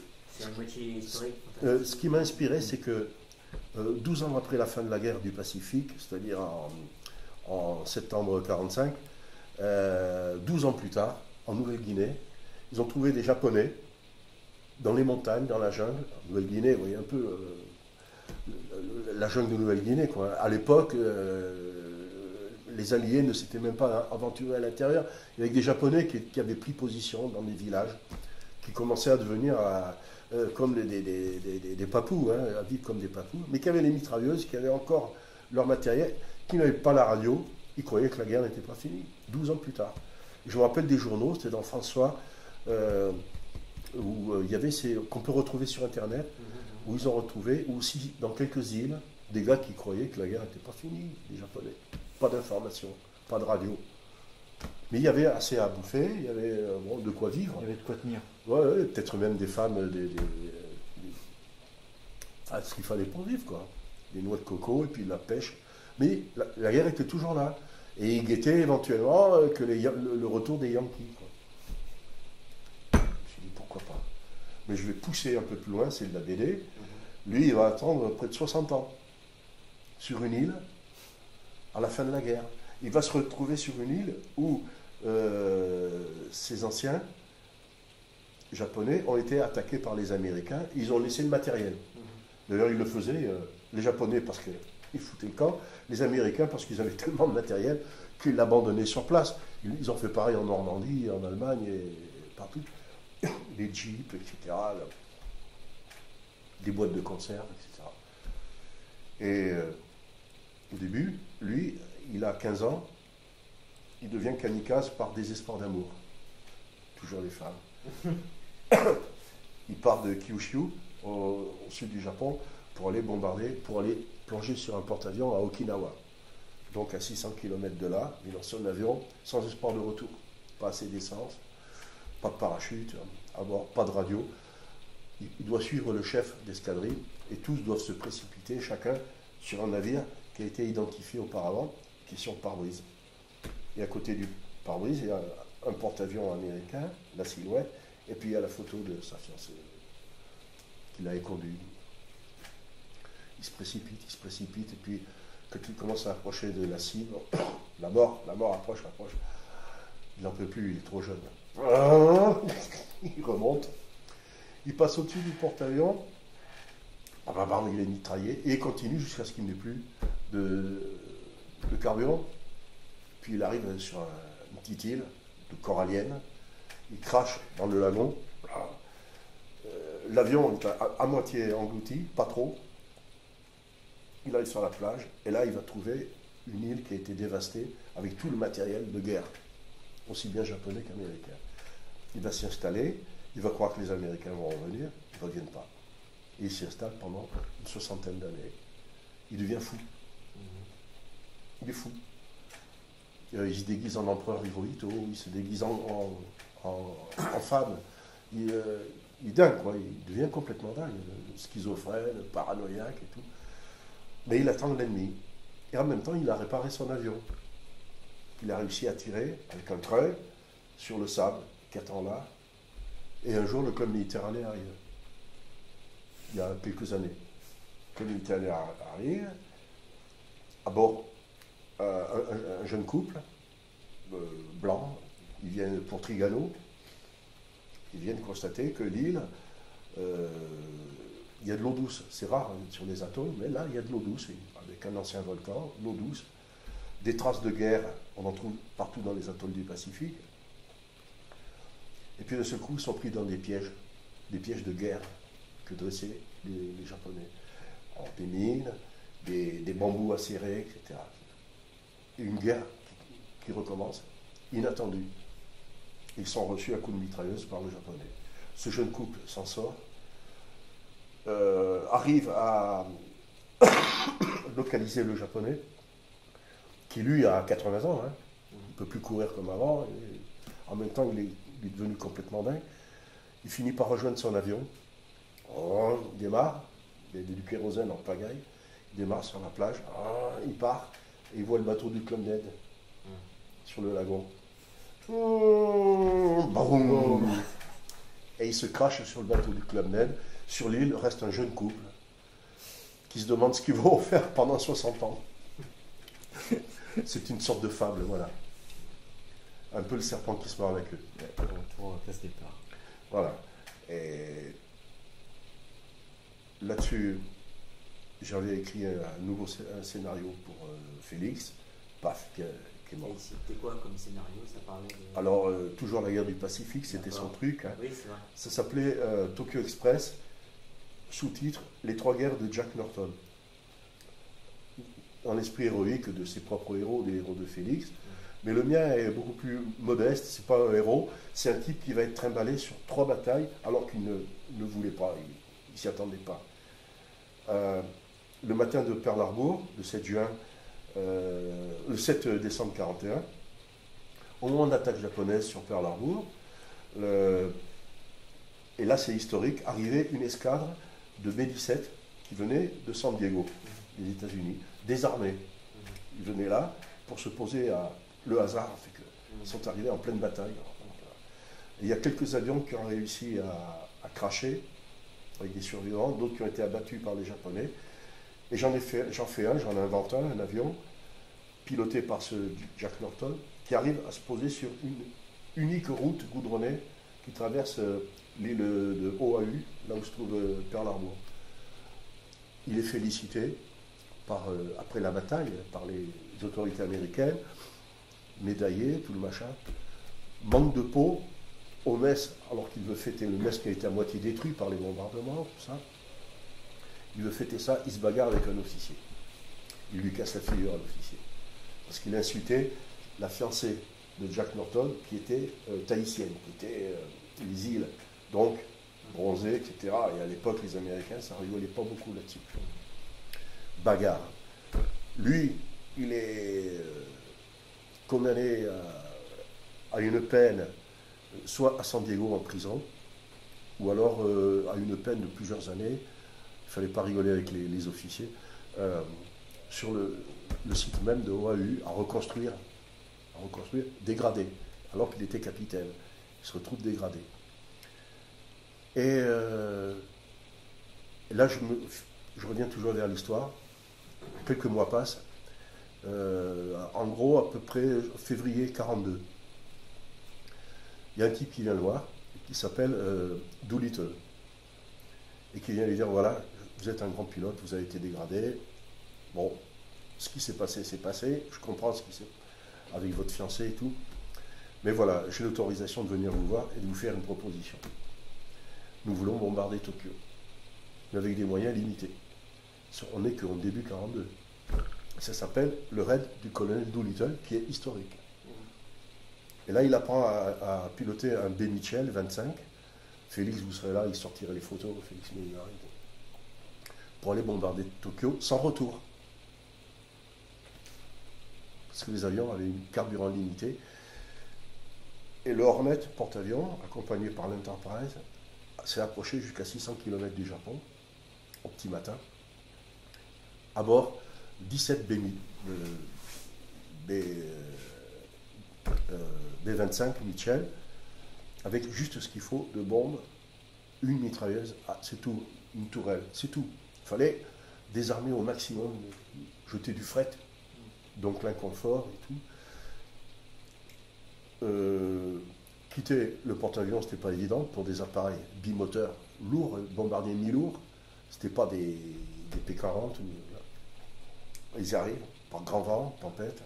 une moitié historique. Ce qui m'a inspiré, c'est que 12 ans après la fin de la guerre du Pacifique, c'est-à-dire en septembre 1945, 12 ans plus tard, en Nouvelle-Guinée, ils ont trouvé des Japonais dans les montagnes, dans la jungle. En Nouvelle-Guinée, vous voyez un peu la jungle de Nouvelle-Guinée, quoi. À l'époque, les Alliés ne s'étaient même pas aventurés à l'intérieur. Il y avait des Japonais qui avaient pris position dans des villages, qui commençaient à devenir comme des papous, hein, à vivre comme des papous, mais qui avaient les mitrailleuses, qui avaient encore leur matériel, qui n'avaient pas la radio. Ils croyaient que la guerre n'était pas finie, 12 ans plus tard. Je me rappelle des journaux, c'était dans François, où il y avait qu'on peut retrouver sur Internet, où ils ont retrouvé, ou aussi dans quelques îles, des gars qui croyaient que la guerre n'était pas finie, les Japonais. Pas d'information, pas de radio. Mais il y avait assez à bouffer, il y avait bon, de quoi vivre. Il y avait de quoi tenir. Ouais, peut-être même des femmes, ce qu'il fallait pour vivre, quoi. Des noix de coco et puis de la pêche. Mais la guerre était toujours là. Et ils guettaient éventuellement que le retour des Yankees, quoi. Je me suis dit, pourquoi pas. Mais je vais pousser un peu plus loin, c'est de la BD. Lui, il va attendre près de 60 ans. Sur une île, à la fin de la guerre. Il va se retrouver sur une île où ces anciens Japonais ont été attaqués par les Américains. Ils ont laissé le matériel. D'ailleurs, ils le faisaient, les Japonais parce qu'ils foutaient le camp, les Américains parce qu'ils avaient tellement de matériel qu'ils l'abandonnaient sur place. Ils ont fait pareil en Normandie, en Allemagne et partout. Les jeeps, etc. Des boîtes de conserve, etc. Et au début, lui, il a 15 ans, il devient kamikaze par désespoir d'amour. Toujours les femmes. Il part de Kyushu, au sud du Japon, pour aller bombarder, pour aller plonger sur un porte-avions à Okinawa. Donc à 600 km de là, il lance son avion sans espoir de retour. Pas assez d'essence, pas de parachute à bord, pas de radio. Il doit suivre le chef d'escadrille et tous doivent se précipiter, chacun sur un navire qui a été identifié auparavant, qui est sur pare-brise. Et à côté du pare-brise, il y a un porte-avions américain, la silhouette, et puis il y a la photo de sa fiancée qui l'avait conduit. Il se précipite, et puis quand il commence à approcher de la cible, la mort approche. Il n'en peut plus, il est trop jeune. Il remonte, il passe au-dessus du porte-avions, il est mitraillé, et il continue jusqu'à ce qu'il n'ait plus de carburant. Puis il arrive sur une petite île de corallienne, il crache dans le lagon. L'avion est à moitié englouti, pas trop. Il arrive sur la plage, et là il va trouver une île qui a été dévastée avec tout le matériel de guerre, aussi bien japonais qu'américain. Il va s'y installer, il va croire que les Américains vont revenir, ils ne reviennent pas. Et il s'y installe pendant une 60aine d'années. Il devient fou. Il est fou. Il se déguise en empereur Hirohito, il se déguise en femme. Il est dingue, quoi. Il devient complètement dingue, schizophrène, paranoïaque et tout. Mais il attend l'ennemi. Et en même temps, il a réparé son avion. Il a réussi à tirer avec un train sur le sable qui attend là. Et un jour, le club méditerranéen arrive. Il y a quelques années. Le club méditerranéen arrive. À bord, un jeune couple, blanc, ils viennent pour Trigano. Ils viennent constater que l'île, il y a de l'eau douce. C'est rare sur les atolls, mais là, il y a de l'eau douce, avec un ancien volcan, l'eau douce. Des traces de guerre, on en trouve partout dans les atolls du Pacifique. Et puis de ce coup, ils sont pris dans des pièges de guerre que dressaient les Japonais. Alors, des mines, des bambous acérés, etc. Et une guerre qui recommence, inattendue. Ils sont reçus à coups de mitrailleuse par le Japonais. Ce jeune couple s'en sort, arrive à localiser le Japonais, qui lui a 80 ans, hein. Il ne peut plus courir comme avant, et en même temps il est devenu complètement dingue. Il finit par rejoindre son avion. Oh, il démarre, il y a du kérosène en pagaille. Il démarre sur la plage, il part, et il voit le bateau du Club Med sur le lagon. Boum. Et il se crache sur le bateau du Club Med. Sur l'île reste un jeune couple qui se demande ce qu'ils vont faire pendant 60 ans. C'est une sorte de fable, voilà. Un peu le serpent qui se mord avec eux. Retour à place départ. Voilà. Et là-dessus, j'avais écrit un scénario pour Félix, paf, qui est mort. Et c'était quoi comme scénario? Ça parlait de... Alors, toujours la guerre du Pacifique, c'était son truc. Hein. Oui, c'est vrai. Ça s'appelait Tokyo Express, sous-titre Les trois guerres de Jack Norton. En l'esprit héroïque de ses propres héros, des héros de Félix. Mais le mien est beaucoup plus modeste, c'est pas un héros, c'est un type qui va être trimballé sur 3 batailles alors qu'il ne voulait pas, il s'y attendait pas. Le matin de Pearl Harbor, le 7 décembre 1941, au moment de l'attaque japonaise sur Pearl Harbor, et là c'est historique, arrivait une escadre de B-17 qui venait de San Diego, des États-Unis, désarmés. Ils venaient là pour se poser à... Le hasard fait qu'ils sont arrivés en pleine bataille. Et il y a quelques avions qui ont réussi à cracher avec des survivants, d'autres qui ont été abattus par les Japonais. Et j'en invente un avion piloté par ce Jack Norton, qui arrive à se poser sur une unique route goudronnée qui traverse l'île de Oahu, là où se trouve Pearl Harbor. Il est félicité après la bataille par les autorités américaines, médaillé, tout le machin. Manque de peau au mess, alors qu'il veut fêter le mess qui a été à moitié détruit par les bombardements, tout ça. Il veut fêter ça, il se bagarre avec un officier. Il lui casse la figure à l'officier. Parce qu'il a insulté la fiancée de Jack Norton, qui était tahitienne, qui était les îles, donc bronzée, etc. Et à l'époque, les Américains, ça rigolait pas beaucoup là-dessus. Bagarre. Lui, il est condamné à une peine, soit à San Diego en prison, ou alors à une peine de plusieurs années. Il ne fallait pas rigoler avec les officiers. Sur le site même de Oahu, à reconstruire, dégradé, alors qu'il était capitaine. Il se retrouve dégradé. Et là, je reviens toujours vers l'histoire. Quelques mois passent. En gros, à peu près février 42. Il y a un type qui vient le voir, qui s'appelle Doolittle, et qui vient lui dire, voilà, vous êtes un grand pilote, vous avez été dégradé, bon, ce qui s'est passé, c'est passé, je comprends ce qui s'est avec votre fiancé et tout, mais voilà, j'ai l'autorisation de venir vous voir et de vous faire une proposition. Nous voulons bombarder Tokyo, mais avec des moyens limités. On n'est qu'au début 42. Ça s'appelle le raid du colonel Doolittle, qui est historique. Et là, il apprend à piloter un B. Mitchell 25. Félix, vous serez là, il sortirait les photos, Félix Millar, pour aller bombarder Tokyo sans retour. Parce que les avions avaient une carburant limité. Et le Hornet, porte-avions, accompagné par l'Enterprise, s'est approché jusqu'à 600 km du Japon, au petit matin. À bord, 17 B-25 Mitchell, avec juste ce qu'il faut de bombes, une mitrailleuse, c'est tout, une tourelle, c'est tout. Il fallait désarmer au maximum, jeter du fret, donc l'inconfort et tout. Quitter le porte-avions, c'était pas évident pour des appareils bimoteurs lourds, bombardiers mi-lourds, c'était pas des P-40. Ils y arrivent, par grand vent, tempête.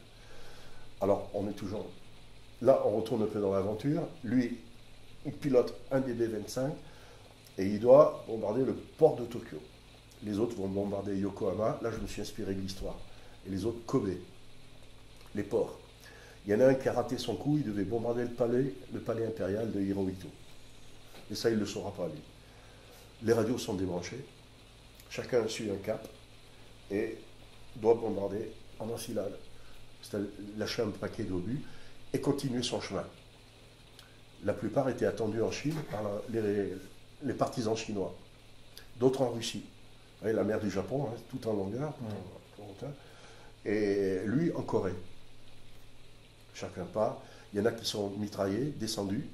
Alors, on est toujours... Là, on retourne un peu dans l'aventure. Lui, il pilote un des B-25 et il doit bombarder le port de Tokyo. Les autres vont bombarder Yokohama. Là, je me suis inspiré de l'histoire. Et les autres, Kobe, les ports. Il y en a un qui a raté son coup, il devait bombarder le palais impérial de Hirohito. Et ça, il ne le saura pas, lui. Les radios sont débranchées. Chacun suit un cap et doit bombarder en enfilade. C'est-à-dire lâcher un paquet d'obus et continuer son chemin. La plupart étaient attendus en Chine par les partisans chinois, d'autres en Russie. Vous voyez, la mer du Japon, hein, tout en longueur, tout en hauteur. Et lui en Corée. Chacun pas. Il y en a qui sont mitraillés, descendus.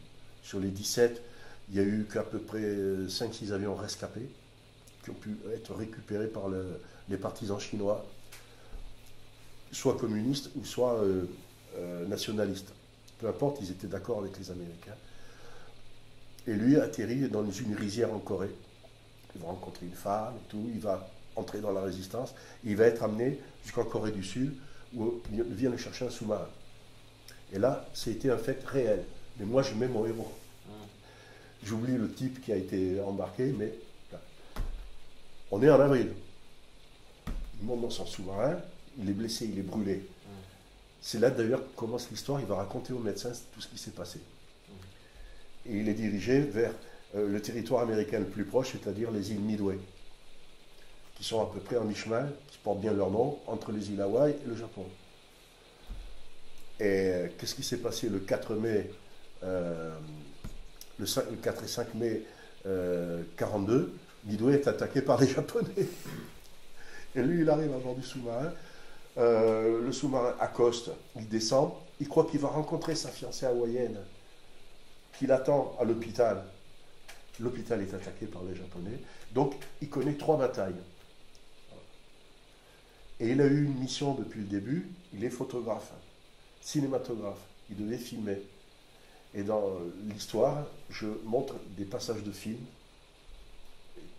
Sur les 17, il y a eu qu'à peu près 5-6 avions rescapés qui ont pu être récupérés par les partisans chinois, soit communistes ou soit nationalistes. Peu importe, ils étaient d'accord avec les Américains. Et lui atterrit dans une rizière en Corée. Il va rencontrer une femme et tout, il va entrer dans la résistance, il va être amené jusqu'en Corée du Sud, où il vient le chercher un sous-marin. Et là, c'était un fait réel. Mais moi, je mets mon héros. J'oublie le type qui a été embarqué, mais là. On est en avril. Il monte dans son sous-marin, il est blessé, il est brûlé. C'est là d'ailleurs que commence l'histoire, il va raconter aux médecins tout ce qui s'est passé. Et il est dirigé vers le territoire américain le plus proche, c'est-à-dire les îles Midway, qui sont à peu près en mi-chemin, qui portent bien leur nom, entre les îles Hawaï et le Japon. Et qu'est-ce qui s'est passé le 4 mai, le 4 et 5 mai 42, Midway est attaqué par les Japonais. Et lui, il arrive à bord du sous-marin. Le sous-marin accoste, il descend, il croit qu'il va rencontrer sa fiancée hawaïenne, qui l'attend à l'hôpital. L'hôpital est attaqué par les Japonais. Donc, il connaît 3 batailles. Et il a eu une mission depuis le début. Il est photographe, cinématographe. Il devait filmer. Et dans l'histoire, je montre des passages de films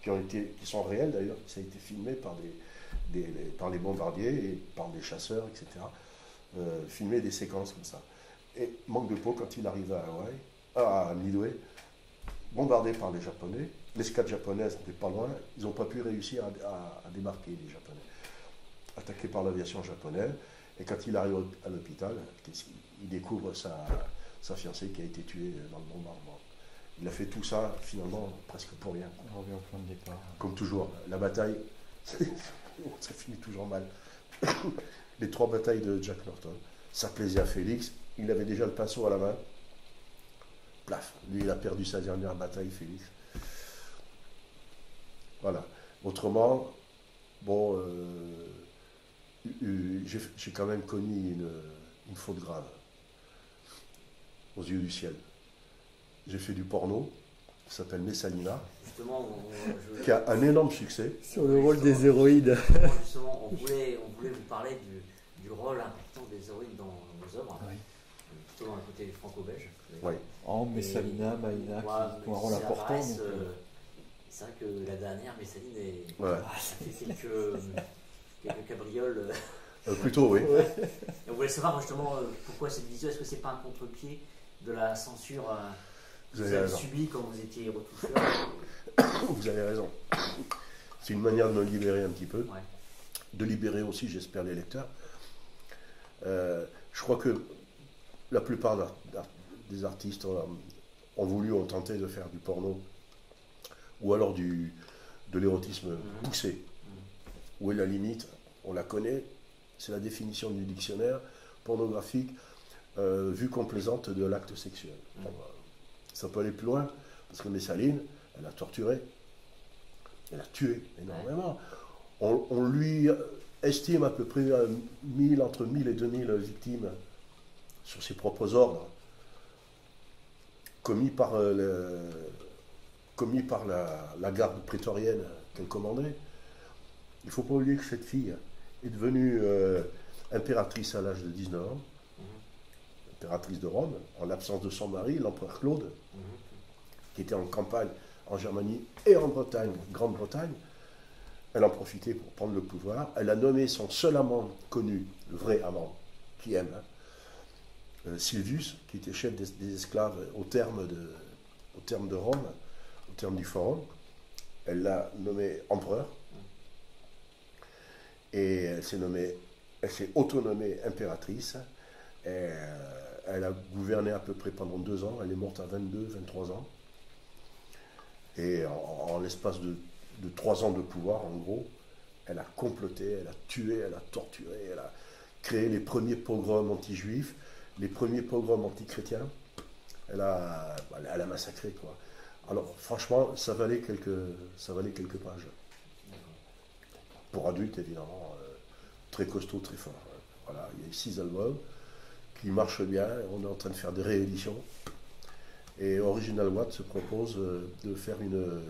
qui sont réels d'ailleurs. Ça a été filmé par les bombardiers et par des chasseurs, etc. Filmer des séquences comme ça. Et manque de peau, quand il arrive à Hawaï, à Midway, bombardé par les Japonais, l'escadre japonaise n'était pas loin, ils n'ont pas pu réussir à débarquer, les Japonais. Attaqué par l'aviation japonaise, et quand il arrive à l'hôpital, il découvre sa fiancée qui a été tuée dans le bombardement. Il a fait tout ça, finalement, presque pour rien. On revient au point de départ. Comme toujours, la bataille, ça finit toujours mal. Les 3 batailles de Jack Norton, ça plaisait à Félix, il avait déjà le pinceau à la main. Plaf, lui il a perdu sa dernière bataille, Félix. Voilà. Autrement, bon, j'ai quand même commis une faute grave aux yeux du ciel. J'ai fait du porno, qui s'appelle Messalina, qui a un énorme succès. Sur le rôle des héroïdes. Justement, on voulait vous parler du rôle important des héroïdes dans nos œuvres, Oui. plutôt dans le côté franco-belge. Oui. Messalina, Maïna, qui ont un rôle important. Apparaissent, c'est vrai que la dernière, Messaline, ça fait quelques cabrioles. Plutôt, oui. Et on voulait savoir justement pourquoi cette vision, est-ce que c'est pas un contre-pied de la censure que vous avez subie quand vous étiez retoucheur? Vous avez raison. C'est une manière de me libérer un petit peu. Ouais. De libérer aussi, j'espère, les lecteurs. Je crois que la plupart des artistes ont tenté de faire du porno ou alors de l'érotisme poussé. Où est la limite? On la connaît, c'est la définition du dictionnaire pornographique, vue complaisante de l'acte sexuel. Ça peut aller plus loin, parce que Messaline, elle a torturé, elle a tué énormément. On lui estime à peu près entre 1000 et 2000 victimes sur ses propres ordres, commis par la garde prétorienne qu'elle commandait. Il ne faut pas oublier que cette fille est devenue impératrice à l'âge de 19 ans, impératrice de Rome, en l'absence de son mari, l'empereur Claude, qui était en campagne en Germanie et en Bretagne, Grande-Bretagne. Elle en profitait pour prendre le pouvoir. Elle a nommé son seul amant connu, le vrai amant, qui aime, Silvius, qui était chef des esclaves au terme de Rome, au terme du forum. Elle l'a nommé empereur. Et elle s'est autonommée impératrice. Et, elle a gouverné à peu près pendant 2 ans. Elle est morte à 22, 23 ans. Et en l'espace de 3 ans de pouvoir, en gros, elle a comploté, elle a tué, elle a torturé, elle a créé les premiers pogroms anti-juifs, les premiers pogroms anti-chrétiens. Elle a massacré, quoi. Alors, franchement, ça valait quelques pages. Pour adultes, évidemment, très costaud, très fort. Voilà, il y a eu 6 albums qui marchent bien. On est en train de faire des rééditions. Et Original Watt se propose de faire une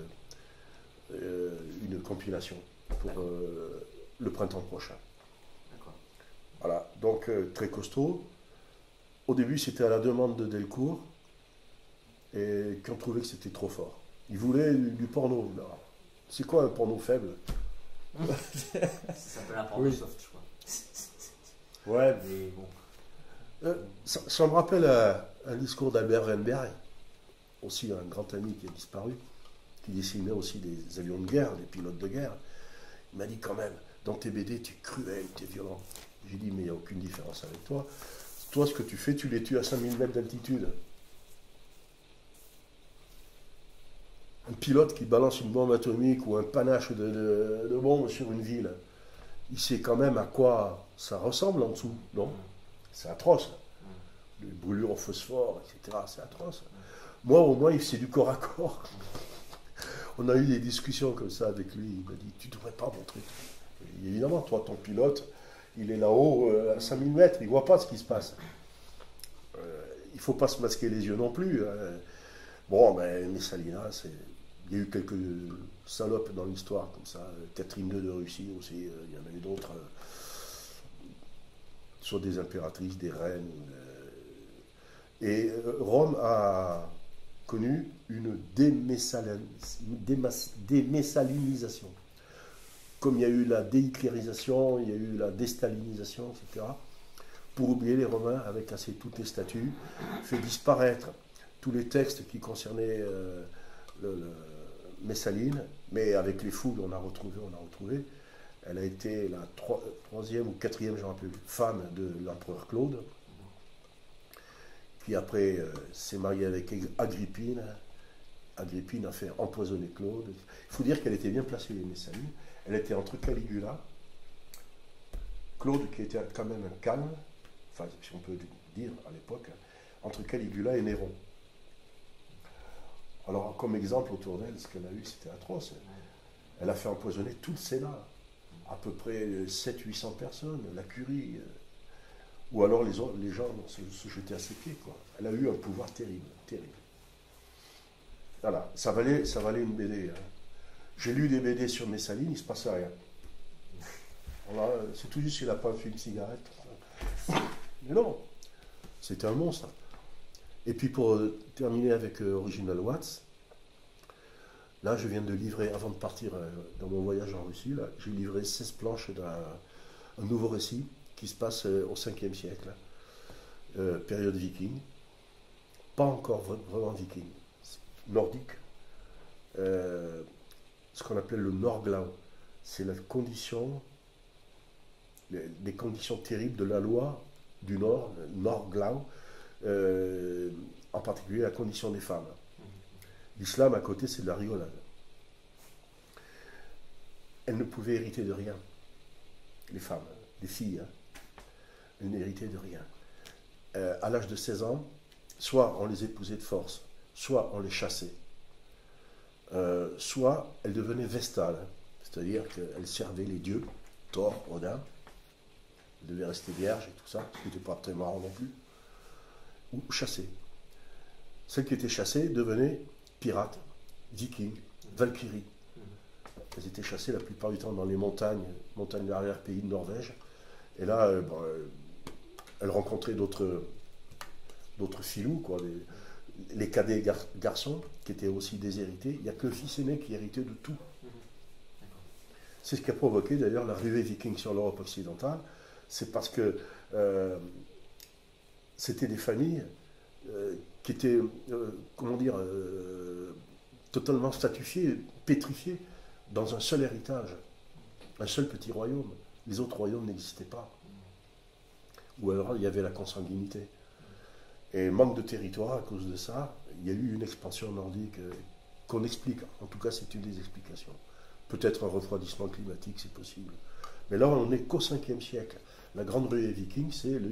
compilation pour le printemps prochain. Voilà, donc très costaud. Au début, c'était à la demande de Delcourt, et qui ont trouvé que c'était trop fort. Ils voulaient du porno. C'est quoi un porno faible? Ça s'appelle un porno soft, je crois. Ouais, mais bon. Ça me rappelle un discours d'Albert Weinberg, aussi un grand ami qui a disparu, qui dessinait aussi des avions de guerre, des pilotes de guerre. Il m'a dit quand même, dans tes BD, tu es cruel, tu es violent. J'ai dit, mais il n'y a aucune différence avec toi. Toi, ce que tu fais, tu les tues à 5000 mètres d'altitude. Un pilote qui balance une bombe atomique ou un panache de bombe sur une ville, il sait quand même à quoi ça ressemble en dessous, non? C'est atroce. Les brûlures au phosphore, etc., c'est atroce. Moi, au moins, c'est du corps à corps. On a eu des discussions comme ça avec lui. Il m'a dit, tu ne devrais pas montrer. Et évidemment, toi, ton pilote, il est là-haut à 5000 mètres, il ne voit pas ce qui se passe. Il ne faut pas se masquer les yeux non plus. Bon, ben, Messalina, il y a eu quelques salopes dans l'histoire, comme ça. Catherine II de Russie aussi, il y en a eu d'autres. Soit des impératrices, des reines. Et Rome a connu une démessalinisation. Comme il y a eu la déhitlérisation, il y a eu la déstalinisation, etc. Pour oublier les Romains, avec assez toutes les statues, fait disparaître tous les textes qui concernaient Messaline, mais avec les foules, on a retrouvé. Elle a été la troisième ou quatrième, je ne me rappelle plus, femme de l'empereur Claude, qui après s'est mariée avec Agrippine. Agrippine a fait empoisonner Claude. Il faut dire qu'elle était bien placée, les Messaline. Elle était entre Caligula, Claude qui était quand même un calme, enfin si on peut dire à l'époque, entre Caligula et Néron. Alors comme exemple autour d'elle, ce qu'elle a eu, c'était atroce. Elle a fait empoisonner tout le Sénat, à peu près 700-800 personnes, la curie, ou alors les gens se jetaient à ses pieds, quoi. Elle a eu un pouvoir terrible, terrible. Voilà, ça valait une BD. Hein. J'ai lu des BD sur Messaline, il ne se passait rien. Voilà, c'est tout juste s'il n'a pas fait une cigarette. Mais non, c'était un monstre. Et puis pour terminer avec Original Watts, là je viens de livrer, avant de partir dans mon voyage en Russie, j'ai livré 16 planches d'un nouveau récit qui se passe au 5e siècle, période viking. Pas encore vraiment viking, nordique. Ce qu'on appelle le Norglau, c'est la condition, les conditions terribles de la loi du Nord, Norglau, en particulier la condition des femmes. L'islam à côté, c'est de la rigolade. Elles ne pouvaient hériter de rien, les femmes, les filles, hein. Elles n'héritaient de rien. À l'âge de 16 ans, soit on les épousait de force, soit on les chassait. Soit elles devenaient vestales, c'est-à-dire qu'elles servaient les dieux, Thor, Odin, elles devaient rester vierges et tout ça, ce qui n'était pas très marrant non plus, ou chassées. Celles qui étaient chassées devenaient pirates, vikings, valkyries. Elles étaient chassées la plupart du temps dans les montagnes de l'arrière-pays de Norvège, et là, elles rencontraient d'autres filous, quoi, les cadets garçons, qui étaient aussi déshérités. Il n'y a que le fils aîné qui héritait de tout. C'est ce qui a provoqué d'ailleurs la ruée viking sur l'Europe occidentale. C'est parce que c'était des familles qui étaient, totalement statifiées, pétrifiées, dans un seul héritage, un seul petit royaume. Les autres royaumes n'existaient pas. Ou alors il y avait la consanguinité. Et manque de territoire à cause de ça, il y a eu une expansion nordique qu'on explique. En tout cas, c'est une des explications. Peut-être un refroidissement climatique, c'est possible. Mais là, on n'est qu'au 5e siècle. La grande ruée viking, c'est le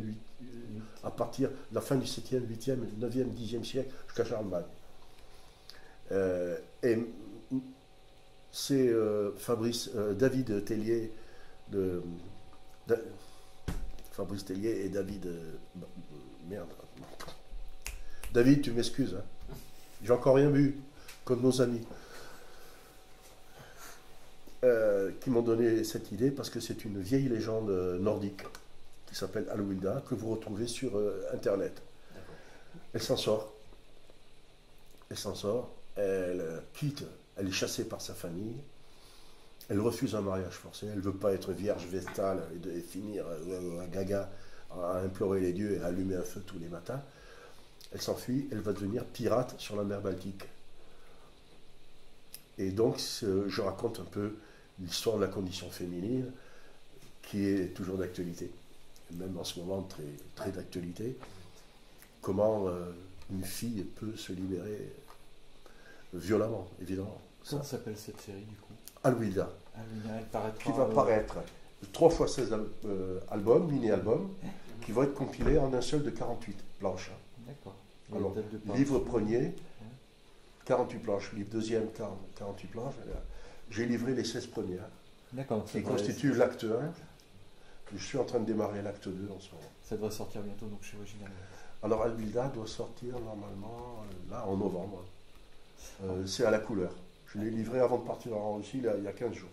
à partir de la fin du 7e, 8e, 9e, 10e siècle jusqu'à Charlemagne. Et c'est David Tellier, Fabrice Tellier et David. Merde. David, tu m'excuses. Hein. J'ai encore rien vu, comme nos amis. Qui m'ont donné cette idée parce que c'est une vieille légende nordique qui s'appelle Alwilda, que vous retrouvez sur Internet. Elle s'en sort. Elle s'en sort. Elle quitte. Elle est chassée par sa famille. Elle refuse un mariage forcé. Elle ne veut pas être vierge vestale et finir à gaga à implorer les dieux et à allumer un feu tous les matins. Elle s'enfuit. Elle va devenir pirate sur la mer Baltique. Et donc, je raconte un peu l'histoire de la condition féminine qui est toujours d'actualité. Même en ce moment, très, très d'actualité. Comment une fille peut se libérer violemment, évidemment. Comment s'appelle cette série du coup? Alwilda. Elle paraîtra, Qui va paraître 3 fois 16 albums, mini-albums, qui vont être compilés en un seul de 48 planches. D'accord. Alors, livre premier, 48 planches. Livre deuxième, 48 planches. J'ai livré les 16 premières. D'accord. Qui constituent l'acte 1. Je suis en train de démarrer l'acte 2 en ce moment. Ça devrait sortir bientôt donc chez Original. Alors Alwilda doit sortir normalement là en novembre. C'est à la couleur. Je l'ai livré avant de partir en Russie il y a 15 jours.